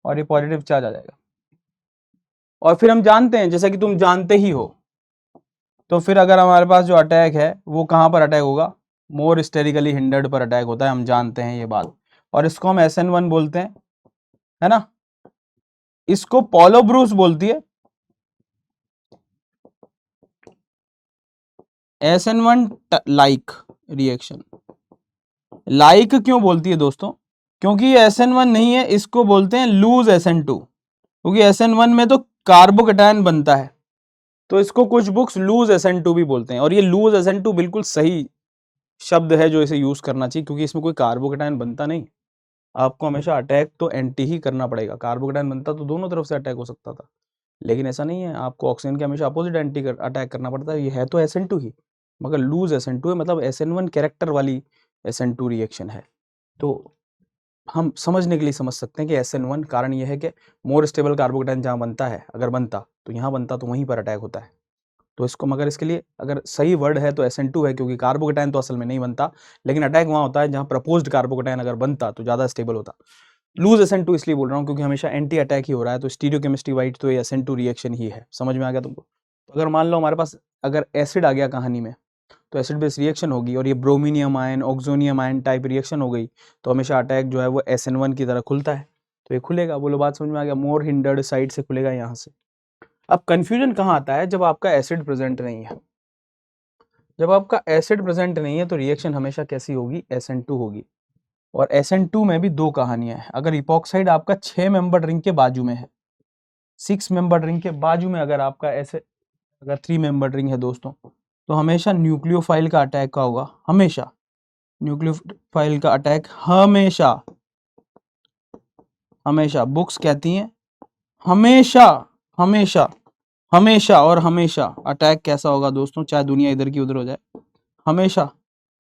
और ये पॉजिटिव चार्ज आ जाएगा। और फिर हम जानते हैं, जैसा कि तुम जानते ही हो, तो फिर अगर हमारे पास जो अटैक है वो कहां पर अटैक होगा? मोर स्टेरिकली हिंडर्ड पर अटैक होता है, हम जानते हैं ये बात। और इसको हम SN1 बोलते हैं, है ना? इसको पॉलो ब्रूस बोलती है, SN1 लाइक रिएक्शन। लाइक क्यों बोलती है दोस्तों? क्योंकि ये SN1 नहीं है, इसको बोलते हैं लूज SN2, क्योंकि SN1 में तो कार्बोकेटायन बनता है, तो इसको कुछ बुक्स लूज SN2 भी बोलते हैं। और ये लूज SN2 बिल्कुल सही शब्द है जो इसे यूज करना चाहिए, क्योंकि इसमें कोई कार्बोकेटायन बनता नहीं। आपको हमेशा अटैक तो एंटी ही करना पड़ेगा। कार्बोकेटायन बनता तो दोनों तरफ से अटैक हो सकता था, लेकिन ऐसा नहीं है, आपको ऑक्सीजन के हमेशा अपोजिट एंटी अटैक करना पड़ता है। ये है तो SN2 ही, मगर लूज SN2 है, मतलब SN1 कैरेक्टर वाली SN2 रिएक्शन है। तो हम समझने के लिए समझ सकते हैं कि SN1 कारण यह है कि मोर स्टेबल कार्बोकेटायन जहाँ बनता है, अगर बनता तो यहाँ बनता तो वहीं पर अटैक होता है। तो इसको, मगर इसके लिए अगर सही वर्ड है तो SN2 है, क्योंकि कार्बोकेटायन तो असल में नहीं बनता, लेकिन अटैक वहाँ होता है जहाँ प्रपोज्ड कार्बोकेटायन अगर बनता तो ज़्यादा स्टेबल होता। लूज SN2 इसलिए बोल रहा हूँ क्योंकि हमेशा एंटी अटैक ही हो रहा है, तो स्टीरियोकेमिस्ट्री वाइज तो ये SN2 रिएक्शन ही है। समझ में आ गया तुमको? तो अगर मान लो हमारे पास अगर एसिड आ गया कहानी में, तो एसिड बेस रिएक्शन होगी और ये bromonium ion, oxonium ion type reaction हो गई, तो हमेशा अटैक जो है वो SN1 की तरह खुलता है, तो ये खुलेगा। बोलो बात समझ में आ गया? मोर हिंडर्ड साइड से खुलेगा यहाँ से। अब कंफ्यूजन कहाँ आता है? जब आपका एसिड प्रेजेंट नहीं है। जब आपका एसिड प्रेजेंट नहीं है तो रिएक्शन हमेशा कैसी होगी? SN2 होगी। और SN2 में भी दो कहानियां हैं। अगर इपॉक्साइड आपका 6 मेंबर रिंग के बाजू में है, 6 मेंबर रिंग के बाजू में अगर आपका ऐसे, अगर 3 मेंबर रिंग है दोस्तों, तो हमेशा न्यूक्लियोफाइल का अटैक का होगा। हमेशा न्यूक्लियोफाइल का अटैक, हमेशा हमेशा बुक्स कहती हैं हमेशा हमेशा हमेशा और हमेशा अटैक कैसा होगा दोस्तों, चाहे दुनिया इधर की उधर हो जाए, हमेशा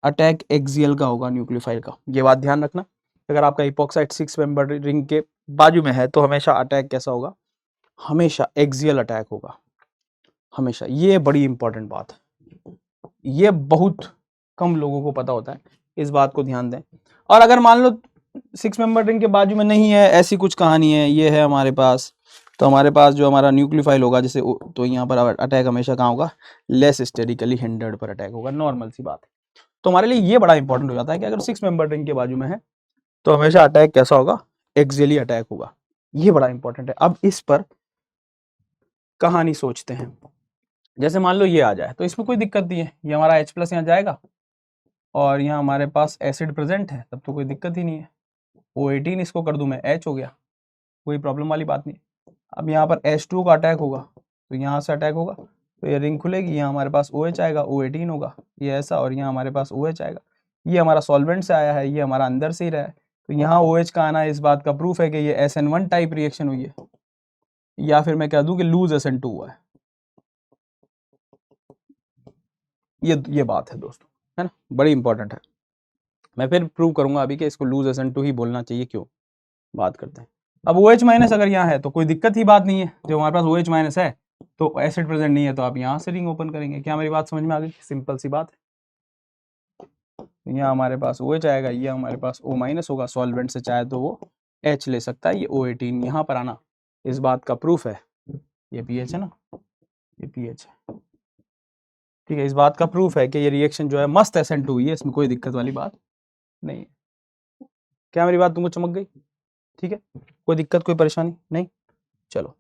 अटैक एक्सियल का होगा, न्यूक्लियोफाइल का। ये बात ध्यान रखना। अगर आपका इपॉक्साइड 6 मेंबर रिंग के बाजू में है तो हमेशा अटैक कैसा होगा? हमेशा एक्सियल अटैक होगा, हमेशा। ये बड़ी इंपॉर्टेंट बात है, ये बहुत कम लोगों को पता होता है, इस बात को ध्यान दें। और अगर मान लो 6 मेंबर रिंग के बाजू में नहीं है, ऐसी कुछ कहानी है, ये है हमारे पास, तो हमारे पास जो हमारा न्यूक्लियोफाइल होगा जैसे, तो यहाँ पर अटैक हमेशा कहाँ होगा? लेस स्टेरिकली हिंडर्ड पर अटैक होगा। नॉर्मल सी बात है। तो हमारे लिए ये बड़ा इंपॉर्टेंट हो जाता है कि अगर 6 मेंबर रिंग के बाजू में है तो हमेशा अटैक कैसा होगा? एक्सियली अटैक होगा। ये बड़ा इंपॉर्टेंट है। अब इस पर कहानी सोचते हैं। जैसे मान लो ये आ जाए तो इसमें कोई दिक्कत नहीं है, ये हमारा H+ यहाँ जाएगा और यहाँ हमारे पास एसिड प्रेजेंट है, तब तो कोई दिक्कत ही नहीं है। O18 इसको कर दूं मैं, H हो गया, कोई प्रॉब्लम वाली बात नहीं। अब यहाँ पर H2 का अटैक होगा तो यहाँ से अटैक होगा, तो ये रिंग खुलेगी, यहाँ हमारे पास OH आएगा, O18 होगा, ये ऐसा, और यहाँ हमारे पास OH आएगा। ये हमारा सॉल्वेंट से आया है, ये हमारा अंदर से ही रहा है, तो यहाँ OH का आना इस बात का प्रूफ है कि ये SN1 टाइप रिएक्शन हुई है, या फिर मैं कह दूं कि लूज SN2 हुआ है। ये बात है दोस्तों, है ना, बड़ी इंपॉर्टेंट है। मैं फिर प्रूव करूंगा अभी कि इसको लूज SN2 ही बोलना चाहिए। क्यों? बात करते हैं। अब OH- अगर यहाँ है तो कोई दिक्कत ही बात नहीं है, जो हमारे पास OH- है तो एसिड प्रेजेंट नहीं है, तो आप यहाँ से रिंग ओपन करेंगे। क्या मेरी बात समझ में आ गई? सिंपल सी बात है। यहाँ हमारे पास OH आएगा, ये हमारे पास O- होगा, सॉल्वेंट से चाहे तो वो H ले सकता है, ये O18 यहाँ पर आना इस बात का प्रूफ है। ये pH है ना, ये pH है, ठीक है, इस बात का प्रूफ है कि ये रिएक्शन जो है मस्त SN2 हुई है, इसमें कोई दिक्कत वाली बात नहीं है। क्या मेरी बात तुमको चमक गई? ठीक है, कोई दिक्कत कोई परेशानी नहीं। चलो,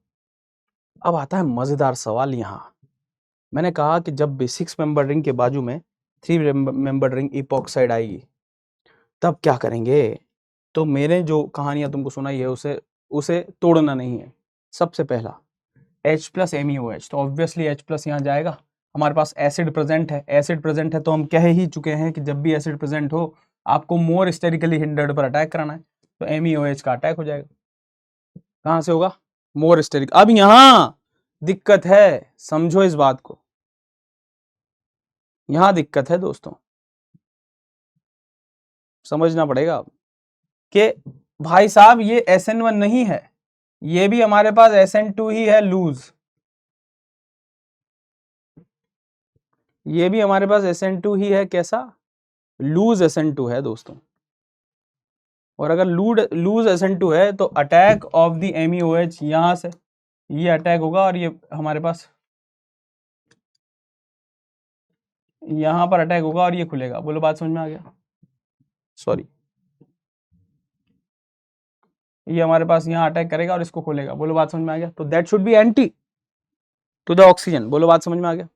अब आता है मजेदार सवाल। यहाँ मैंने कहा कि जब भी 6 मेंबर रिंग के बाजू में 3 मेंबर रिंग इपॉक्साइड आएगी तब क्या करेंगे? तो मेरे जो कहानियां तुमको सुनाई है उसे उसे तोड़ना नहीं है। सबसे पहला H+ MeOH, तो ऑब्वियसली H+ यहाँ जाएगा। हमारे पास एसिड प्रेजेंट है, एसिड प्रेजेंट है तो हम कह ही चुके हैं कि जब भी एसिड प्रेजेंट हो आपको मोर स्टेरिकली हिंडर्ड पर अटैक कराना है, तो MeOH का अटैक हो जाएगा। कहां से होगा? मोर स्टेरिक। अब यहां दिक्कत है, समझो इस बात को, यहां दिक्कत है दोस्तों, समझना पड़ेगा कि भाई साहब ये SN1 नहीं है, ये भी हमारे पास SN2 ही है लूज, ये भी हमारे पास SN2 ही है। कैसा? लूज SN2 है दोस्तों। और अगर लूज SN2 है तो अटैक ऑफ द MeOH यहां से ये अटैक होगा और ये हमारे पास यहां पर अटैक होगा और ये खुलेगा। बोलो बात समझ में आ गया? सॉरी, ये हमारे पास यहाँ अटैक करेगा और इसको खोलेगा। बोलो बात समझ में आ गया? तो that should be anti to the oxygen. बोलो बात समझ में आ गया?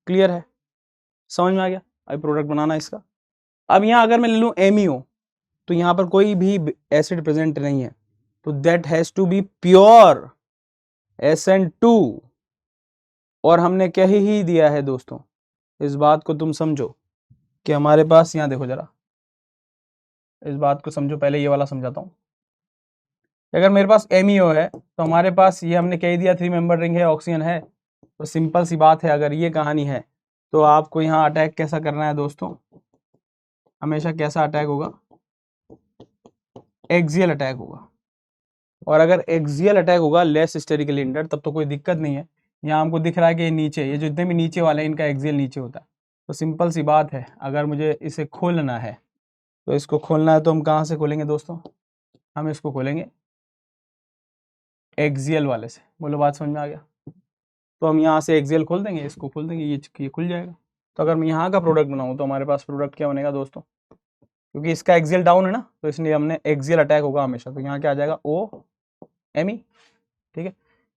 क्लियर है? समझ में आ गया? अभी प्रोडक्ट बनाना इसका। अब यहाँ अगर मैं ले लूँ MeO, तो यहाँ पर कोई भी एसिड प्रेजेंट नहीं है, तो that has to be pure SN2। और हमने क्या ही दिया है दोस्तों, इस बात को तुम समझो कि हमारे पास, यहाँ देखो जरा, इस बात को समझो, पहले ये वाला समझाता हूँ। अगर मेरे पास MeO है तो हमारे पास ये हमने कह दिया 3 मेंबर रिंग है, ऑक्सीजन है, तो सिंपल सी बात है, अगर ये कहानी है तो आपको यहाँ अटैक कैसा करना है दोस्तों, हमेशा कैसा अटैक होगा, एक्सियल अटैक होगा। और अगर एक्सियल अटैक होगा लेस स्टेरिकली हिंडर्ड, तब तो कोई दिक्कत नहीं है। यहाँ हमको दिख रहा है कि ये नीचे, ये जो जितने भी नीचे वाले हैं इनका एक्सियल नीचे होता है, तो सिंपल सी बात है, अगर मुझे इसे खोलना है तो इसको खोलना है तो हम कहाँ से खोलेंगे दोस्तों, हम इसको खोलेंगे एक्सियल वाले से। बोलो बात समझ में आ गया? तो हम यहाँ से एक्सियल खोल देंगे, इसको खोल देंगे, ये खुल जाएगा। तो अगर मैं यहाँ का प्रोडक्ट बनाऊँ तो हमारे पास प्रोडक्ट क्या बनेगा दोस्तों, क्योंकि इसका एक्सियल डाउन है ना, तो इसलिए हमने एक्सियल अटैक होगा हमेशा, तो यहाँ क्या आ जाएगा OMe, ठीक है।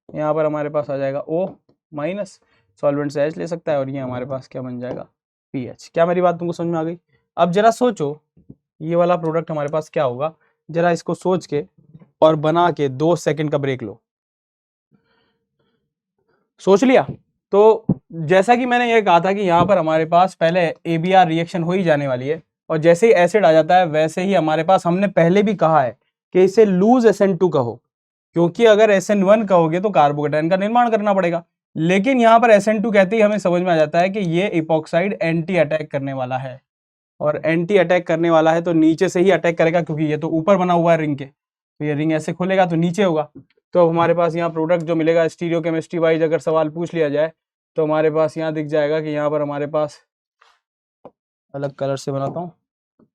यहाँ पर हमारे पास आ जाएगा O माइनस, सॉल्वेंट से H ले सकता है, और ये हमारे पास क्या बन जाएगा PH। क्या मेरी बात तुमको समझ में आ गई? अब जरा सोचो ये वाला प्रोडक्ट हमारे पास क्या होगा, जरा इसको सोच के और बना के 2 सेकंड का ब्रेक लो। सोच लिया? तो जैसा कि मैंने ये कहा था कि यहाँ पर हमारे पास पहले ABR रिएक्शन हो ही जाने वाली है, और जैसे ही एसिड आ जाता है वैसे ही हमारे पास, हमने पहले भी कहा है कि इसे लूज SN2 कहो, क्योंकि अगर SN1 कहोगे तो कार्बोकेटाइन का निर्माण करना पड़ेगा। लेकिन यहाँ पर SN2 कहते ही हमें समझ में आ जाता है कि ये इपॉक्साइड एंटी अटैक करने वाला है, और एंटी अटैक करने वाला है तो नीचे से ही अटैक करेगा, क्योंकि ये तो ऊपर बना हुआ है रिंग के, तो ये रिंग ऐसे खोलेगा तो नीचे होगा। तो अब हमारे पास यहाँ प्रोडक्ट जो मिलेगा स्टीरियो केमिस्ट्री वाइज अगर सवाल पूछ लिया जाए तो हमारे पास यहाँ दिख जाएगा कि यहाँ पर हमारे पास, अलग कलर से बनाता हूँ,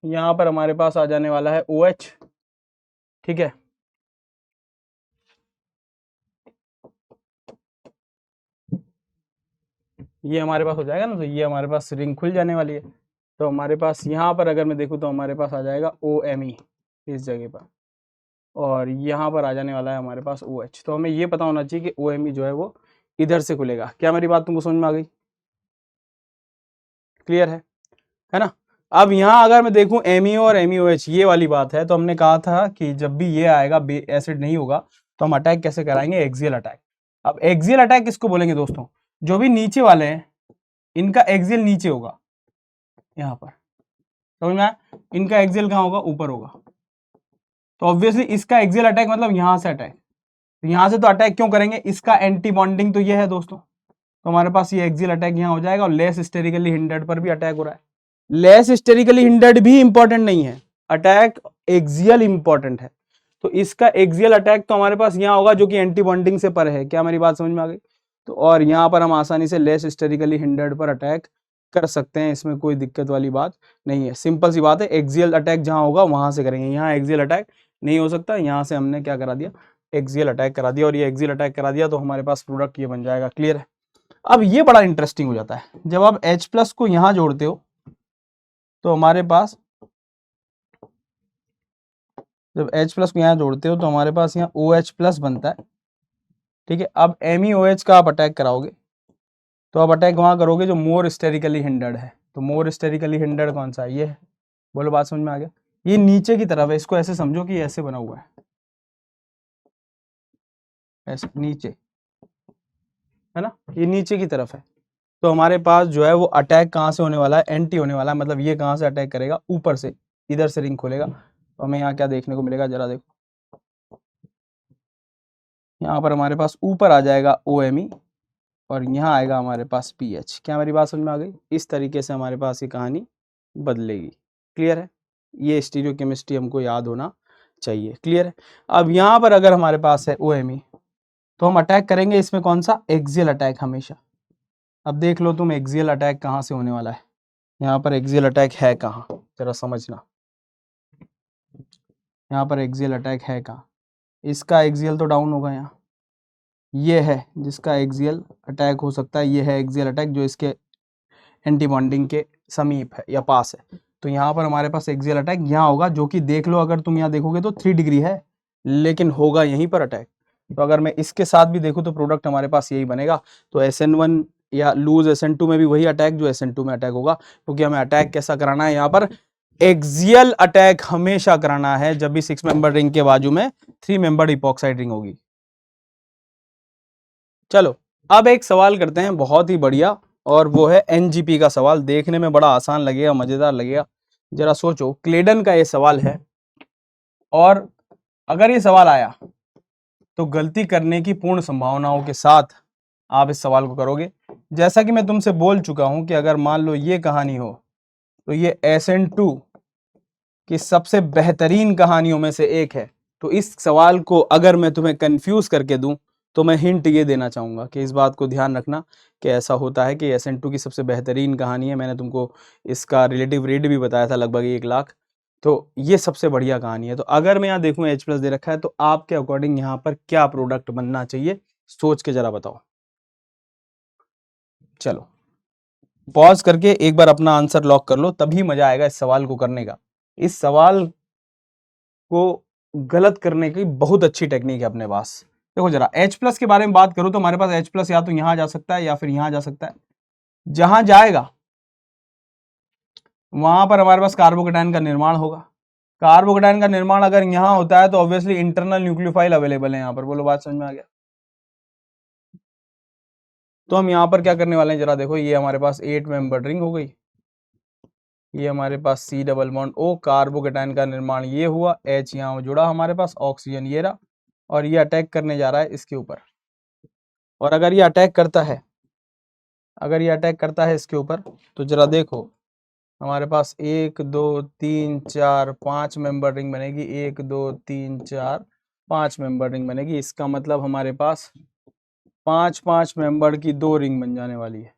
यहाँ पर हमारे पास आ जाने वाला है OH, ठीक है। ये हमारे पास हो जाएगा ना, तो ये हमारे पास रिंग खुल जाने वाली है। तो हमारे पास यहाँ पर अगर मैं देखूँ तो हमारे पास आ जाएगा OMe इस जगह पर, और यहाँ पर आ जाने वाला है हमारे पास OH। तो हमें ये पता होना चाहिए कि OMe जो है वो इधर से खुलेगा। क्या मेरी बात तुमको समझ में आ गई? क्लियर है ना? अब यहाँ अगर मैं देखूं MeO और MeOH, ये वाली बात है, तो हमने कहा था कि जब भी ये आएगा एसिड नहीं होगा तो हम अटैक कैसे कराएंगे, एक्सियल अटैक। अब एक्सियल अटैक किसको बोलेंगे दोस्तों, जो भी नीचे वाले हैं इनका एक्सियल नीचे होगा, यहाँ पर समझ में आया? इनका एक्सियल कहाँ होगा, ऊपर होगा। तो ऑब्वियसली इसका एक्सियल अटैक मतलब यहाँ से अटैक, तो यहाँ से तो अटैक क्यों करेंगे, इसका एंटी बॉन्डिंग तो ये है दोस्तों, तो हमारे पास ये एक्सियल अटैक यहाँ हो जाएगा, और लेस स्टेरिकली हिंडर्ड पर भी अटैक हो रहा है। लेस स्टेरिकली हिंडर्ड भी इंपॉर्टेंट नहीं है, अटैक एक्सियल इंपॉर्टेंट है। तो इसका एक्सियल अटैक तो हमारे पास यहाँ होगा जो कि एंटी बॉन्डिंग से पर है। क्या मेरी बात समझ में आ गई? तो और यहाँ पर हम आसानी से लेस स्टेरिकली हिंडर्ड पर अटैक कर सकते हैं, इसमें कोई दिक्कत वाली बात नहीं है। सिंपल सी बात है, एक्सियल अटैक जहाँ होगा वहां से करेंगे, यहाँ एक्सियल अटैक नहीं हो सकता, यहाँ से हमने क्या करा दिया, एक्सियल अटैक करा दिया, और ये एक्सियल अटैक करा दिया तो हमारे पास प्रोडक्ट ये बन जाएगा। क्लियर है? अब ये बड़ा इंटरेस्टिंग हो जाता है, जब आप H+ को यहाँ जोड़ते हो तो हमारे पास, जब H+ को यहाँ जोड़ते हो तो हमारे पास यहाँ OH+ बनता है, ठीक है। अब MeOH का आप अटैक कराओगे तो आप अटैक वहाँ करोगे जो मोर स्टेरिकली हिंडर्ड है। तो मोर स्टेरिकली हिंडर्ड कौन सा है, ये है। बोलो बात समझ में आ गया? ये नीचे की तरफ है, इसको ऐसे समझो कि ऐसे बना हुआ है, ऐसे नीचे, है ना, ये नीचे की तरफ है। तो हमारे पास जो है वो अटैक कहाँ से होने वाला है, एंटी होने वाला है, मतलब ये कहाँ से अटैक करेगा, ऊपर से, इधर से रिंग खोलेगा। तो हमें यहाँ क्या देखने को मिलेगा, जरा देखो, यहाँ पर हमारे पास ऊपर आ जाएगा OMe, और यहाँ आएगा हमारे पास PH। क्या मेरी बात समझ में आ गई? इस तरीके से हमारे पास ये कहानी बदलेगी। क्लियर है? ये स्टीरियो केमिस्ट्री हमको याद होना चाहिए। क्लियर है? अब यहाँ पर अगर हमारे पास है OMe तो हम अटैक करेंगे इसमें कौन सा, एक्सियल अटैक हमेशा। अब देख लो तुम एक्सियल अटैक कहाँ से होने वाला है, यहाँ पर एक्सियल अटैक है कहाँ, जरा समझना, यहाँ पर एक्सियल अटैक है कहाँ, इसका एक्सियल तो डाउन होगा, यहाँ ये है जिसका एक्सियल अटैक हो सकता है, ये है एक्सियल अटैक जो इसके एंटी बॉन्डिंग के समीप है या पास है। तो यहाँ पर हमारे पास एक्सियल अटैक यहाँ होगा, जो कि देख लो अगर तुम यहाँ देखोगे तो 3 डिग्री है, लेकिन होगा यहीं पर अटैक। तो अगर मैं इसके साथ भी देखूँ तो प्रोडक्ट हमारे पास यही बनेगा। तो SN1 या लूज SN2 में भी वही अटैक जो SN2 में अटैक होगा, क्योंकि हमें अटैक कैसा कराना है यहाँ पर, एक्सियल अटैक हमेशा कराना है जब भी 6 मेंबर रिंग के बाजू में 3 मेंबर इपॉक्साइड रिंग होगी। चलो अब एक सवाल करते हैं बहुत ही बढ़िया, और वो है एनजीपी का सवाल। देखने में बड़ा आसान लगेगा, मजेदार लगेगा। जरा सोचो, क्लेडन का ये सवाल है, और अगर ये सवाल आया तो गलती करने की पूर्ण संभावनाओं के साथ आप इस सवाल को करोगे। जैसा कि मैं तुमसे बोल चुका हूं कि अगर मान लो ये कहानी हो तो ये SN2 की सबसे बेहतरीन कहानियों में से एक है। तो इस सवाल को अगर मैं तुम्हें कंफ्यूज करके दूं तो मैं हिंट ये देना चाहूंगा कि इस बात को ध्यान रखना कि ऐसा होता है कि SN2 की सबसे बेहतरीन कहानी है। मैंने तुमको इसका रिलेटिव रेट भी बताया था, लगभग 1 लाख। तो ये सबसे बढ़िया कहानी है। तो अगर मैं यहाँ देखूं H+ दे रखा है तो आपके अकॉर्डिंग यहाँ पर क्या प्रोडक्ट बनना चाहिए, सोच के जरा बताओ। चलो पॉज करके एक बार अपना आंसर लॉक कर लो, तभी मजा आएगा इस सवाल को करने का। इस सवाल को गलत करने की बहुत अच्छी टेक्निक है अपने पास। देखो जरा H+ के बारे में बात करूं तो हमारे पास H+ या तो यहां जा सकता है या फिर यहां जा सकता है। जहां जाएगा वहां पर हमारे पास कार्बोकेटाइन का निर्माण होगा। कार्बोकेटाइन का निर्माण अगर यहां होता है तो ऑब्वियसली इंटरनल न्यूक्लियोफाइल अवेलेबल है यहां पर। बोलो बात समझ में आ गया? तो हम यहां पर क्या करने वाले हैं, जरा देखो। ये हमारे पास 8 मेंबर रिंग हो गई, ये हमारे पास C double bond O, carbocation का निर्माण ये हुआ, H यहाँ जुड़ा हमारे पास, ऑक्सीजन ये रहा, और ये अटैक करने जा रहा है इसके ऊपर। और अगर ये अटैक करता है, अगर ये अटैक करता है इसके ऊपर, तो जरा देखो हमारे पास 1 2 3 4 5 मेंबर रिंग बनेगी। 1 2 3 4 5 मेंबर रिंग बनेगी। इसका मतलब हमारे पास 5 मेंबर की 2 रिंग बन जाने वाली है।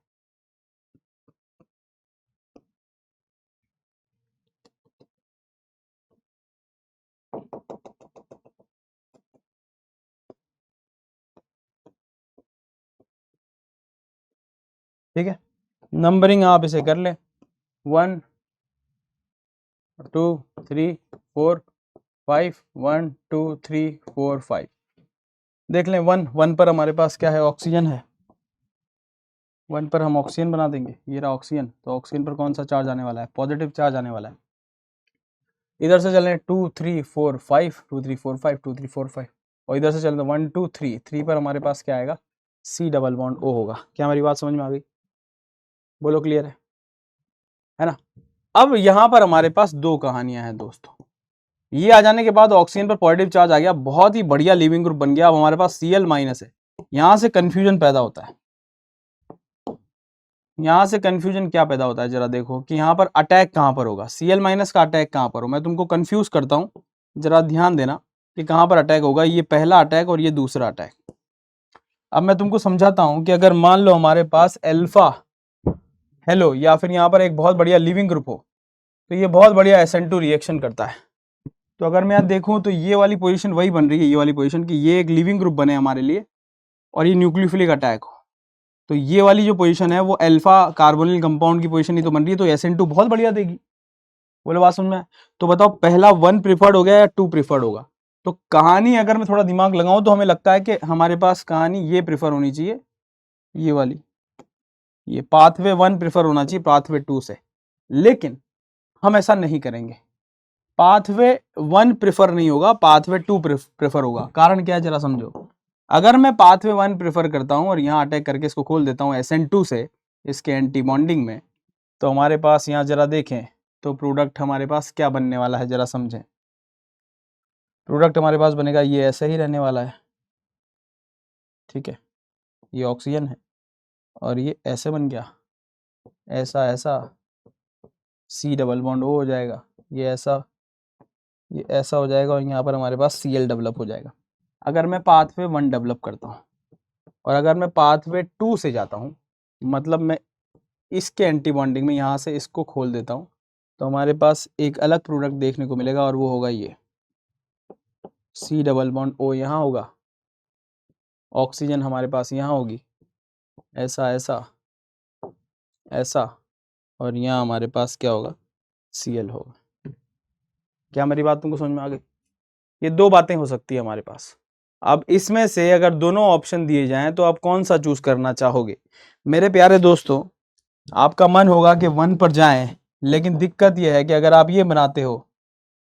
ठीक है, नंबरिंग आप इसे कर लें, 1 2 3 4 5, 1 2 3 4 5। देख लें 1 पर हमारे पास क्या है, ऑक्सीजन है। 1 पर हम ऑक्सीजन बना देंगे, ये रहा ऑक्सीजन। तो ऑक्सीजन पर कौन सा चार्ज आने वाला है, पॉजिटिव चार्ज आने वाला है। इधर से चलें 2 3 4 5, 2 3 4 5, 2 3 4 5, और इधर से चलें तो 1 2 3, 3 पर हमारे पास क्या आएगा, C डबल बॉन्ड O होगा। क्या हमारी बात समझ में आ गई? बोलो क्लियर है ना? अब यहाँ पर हमारे पास 2 कहानियां हैं दोस्तों। ये आ जाने के बाद ऑक्सीजन पर पॉजिटिव चार्ज आ गया, बहुत ही बढ़िया लिविंग ग्रुप बन गया। अब हमारे पास Cl माइनस है। यहां से कंफ्यूजन पैदा होता है। यहां से कंफ्यूजन क्या पैदा होता है, जरा देखो कि यहाँ पर अटैक कहां पर होगा, Cl माइनस का अटैक कहां पर हो। मैं तुमको कंफ्यूज करता हूं, जरा ध्यान देना कि कहां पर अटैक होगा। ये पहला अटैक और ये दूसरा अटैक। अब मैं तुमको समझाता हूं कि अगर मान लो हमारे पास अल्फा हेलो या फिर यहाँ पर एक बहुत बढ़िया लिविंग ग्रुप हो, तो ये बहुत बढ़िया SN2 रिएक्शन करता है। तो अगर मैं यहाँ देखूं तो ये वाली पोजीशन वही बन रही है, ये वाली पोजीशन कि ये एक लिविंग ग्रुप बने हमारे लिए और ये न्यूक्लियोफिलिक अटैक हो। तो ये वाली जो पोजीशन है वो अल्फा कार्बोनिल कंपाउंड की पोजीशन ही तो बन रही है, तो SN2 बहुत बढ़िया देगी। बोलो बात समझ में? तो बताओ पहला 1 प्रिफर्ड हो गया या 2 प्रिफर्ड होगा? तो कहानी अगर मैं थोड़ा दिमाग लगाऊं तो हमें लगता है कि हमारे पास कहानी ये प्रिफर होनी चाहिए, ये वाली, ये पाथवे 1 प्रिफर होना चाहिए पाथवे 2 से। लेकिन हम ऐसा नहीं करेंगे, पाथवे 1 प्रेफर नहीं होगा, पाथवे 2 प्रेफर होगा। कारण क्या है जरा समझो। अगर मैं पाथवे 1 प्रेफर करता हूं और यहां अटैक करके इसको खोल देता हूं SN2 से, इसके एंटी बॉन्डिंग में, तो हमारे पास यहां जरा देखें तो प्रोडक्ट हमारे पास क्या बनने वाला है, जरा समझें। प्रोडक्ट हमारे पास बनेगा ये ऐसे ही रहने वाला है। ठीक है, ये ऑक्सीजन है और ये ऐसे बन गया, ऐसा ऐसा, C डबल बॉन्ड O हो जाएगा, ये ऐसा, ये ऐसा हो जाएगा, और यहाँ पर हमारे पास Cl डेवलप हो जाएगा। अगर मैं पाथवे 1 डेवलप करता हूँ और अगर मैं पाथवे 2 से जाता हूँ, मतलब मैं इसके एंटी बॉन्डिंग में यहाँ से इसको खोल देता हूँ, तो हमारे पास एक अलग प्रोडक्ट देखने को मिलेगा, और वो होगा ये C डबल बॉन्ड O यहाँ होगा, ऑक्सीजन हमारे पास यहाँ होगी, ऐसा ऐसा ऐसा, और यहाँ हमारे पास क्या होगा, Cl होगा। क्या मेरी बात तुमको समझ में आ गई? ये 2 बातें हो सकती है हमारे पास। अब इसमें से अगर दोनों ऑप्शन दिए जाएं तो आप कौन सा चूज करना चाहोगे? मेरे प्यारे दोस्तों, आपका मन होगा कि 1 पर जाएं, लेकिन दिक्कत यह है कि अगर आप ये बनाते हो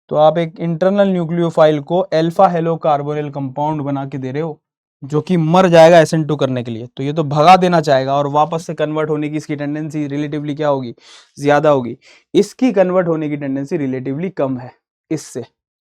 तो आप एक इंटरनल न्यूक्लियोफाइल को अल्फा हेलो कार्बोनिल कंपाउंड बना के दे रहे हो, जो कि मर जाएगा SN2 करने के लिए, तो ये तो भगा देना चाहेगा और वापस से कन्वर्ट होने की इसकी टेंडेंसी रिलेटिवली क्या होगी, ज्यादा होगी। इसकी कन्वर्ट होने की टेंडेंसी रिलेटिवली कम है इससे।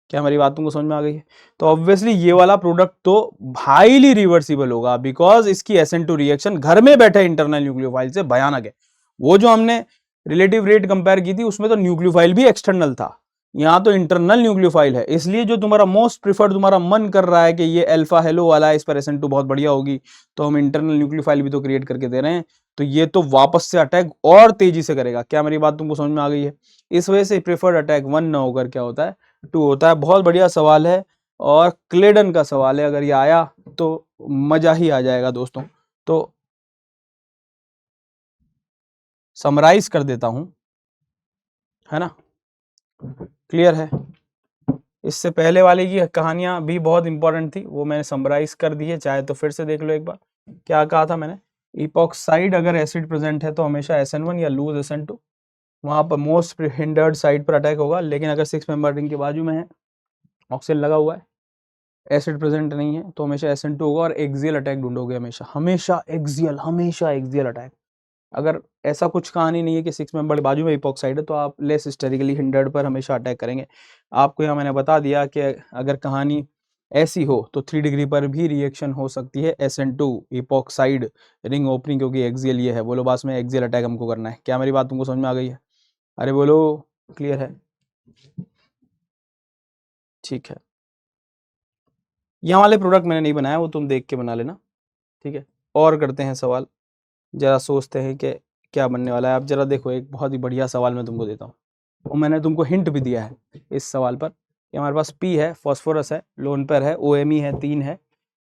क्या हमारी बात तुमको समझ में आ गई है? तो ऑब्वियसली ये वाला प्रोडक्ट तो हाईली रिवर्सिबल होगा, बिकॉज इसकी SN2 रिएक्शन घर में बैठे इंटरनल न्यूक्लियोफाइल से भयानक है। वो जो हमने रिलेटिव रेट कंपेयर की थी उसमें तो न्यूक्लियोफाइल भी एक्सटर्नल था, यहाँ तो इंटरनल न्यूक्लियोफाइल है। इसलिए जो तुम्हारा मोस्ट प्रिफर्ड, तुम्हारा मन कर रहा है कि ये अल्फा हेलो वाला है, इस पर SN2 बहुत बढ़िया होगी, तो हम इंटरनल न्यूक्लियोफाइल भी तो क्रिएट करके दे रहे हैं, तो ये तो वापस से अटैक और तेजी से करेगा। क्या मेरी बात तुमको समझ में आ गई है? इस वजह से प्रिफर्ड अटैक 1 न होकर क्या होता है, 2 होता है। बहुत बढ़िया सवाल है और क्लेडन का सवाल है, अगर ये आया तो मजा ही आ जाएगा दोस्तों। तो समराइज कर देता हूं, है ना, क्लियर है? इससे पहले वाले की कहानियां भी बहुत इंपॉर्टेंट थी, वो मैंने समराइज कर दी है, चाहे तो फिर से देख लो एक बार। क्या कहा था मैंने? इपॉक्साइड अगर एसिड प्रेजेंट है तो हमेशा SN1 या लूज SN2, वहां पर मोस्ट हिंडर्ड साइड पर अटैक होगा। लेकिन अगर 6 मेंबर रिंग के बाजू में है, ऑक्सीजन लगा हुआ है, एसिड प्रेजेंट नहीं है, तो हमेशा SN2 होगा और एक्सियल अटैक ढूंढोगे हमेशा, हमेशा एक्सियल अटैक। अगर ऐसा कुछ कहानी नहीं है कि 6 मेंबर बाजू में इपॉक्साइड है, तो आप लेस स्टेरिकली हिंडर्ड पर हमेशा अटैक करेंगे। आपको यहाँ मैंने बता दिया कि अगर कहानी ऐसी हो तो 3 डिग्री पर भी रिएक्शन हो सकती है SN2 इपॉक्साइड रिंग ओपनिंग, क्योंकि एक्सियल ये है। बोलो बास में एक्सियल अटैक हमको करना है। क्या मेरी बात तुमको समझ में आ गई है? अरे बोलो, क्लियर है? ठीक है, यहाँ वाले प्रोडक्ट मैंने नहीं बनाया, वो तुम देख के बना लेना, ठीक है। और करते हैं सवाल, जरा सोचते हैं कि क्या बनने वाला है। आप जरा देखो, एक बहुत ही बढ़िया सवाल मैं तुमको देता हूँ, और मैंने तुमको हिंट भी दिया है इस सवाल पर कि हमारे पास P है, फॉस्फोरस है, लोन पेयर है, OMe है, 3 है,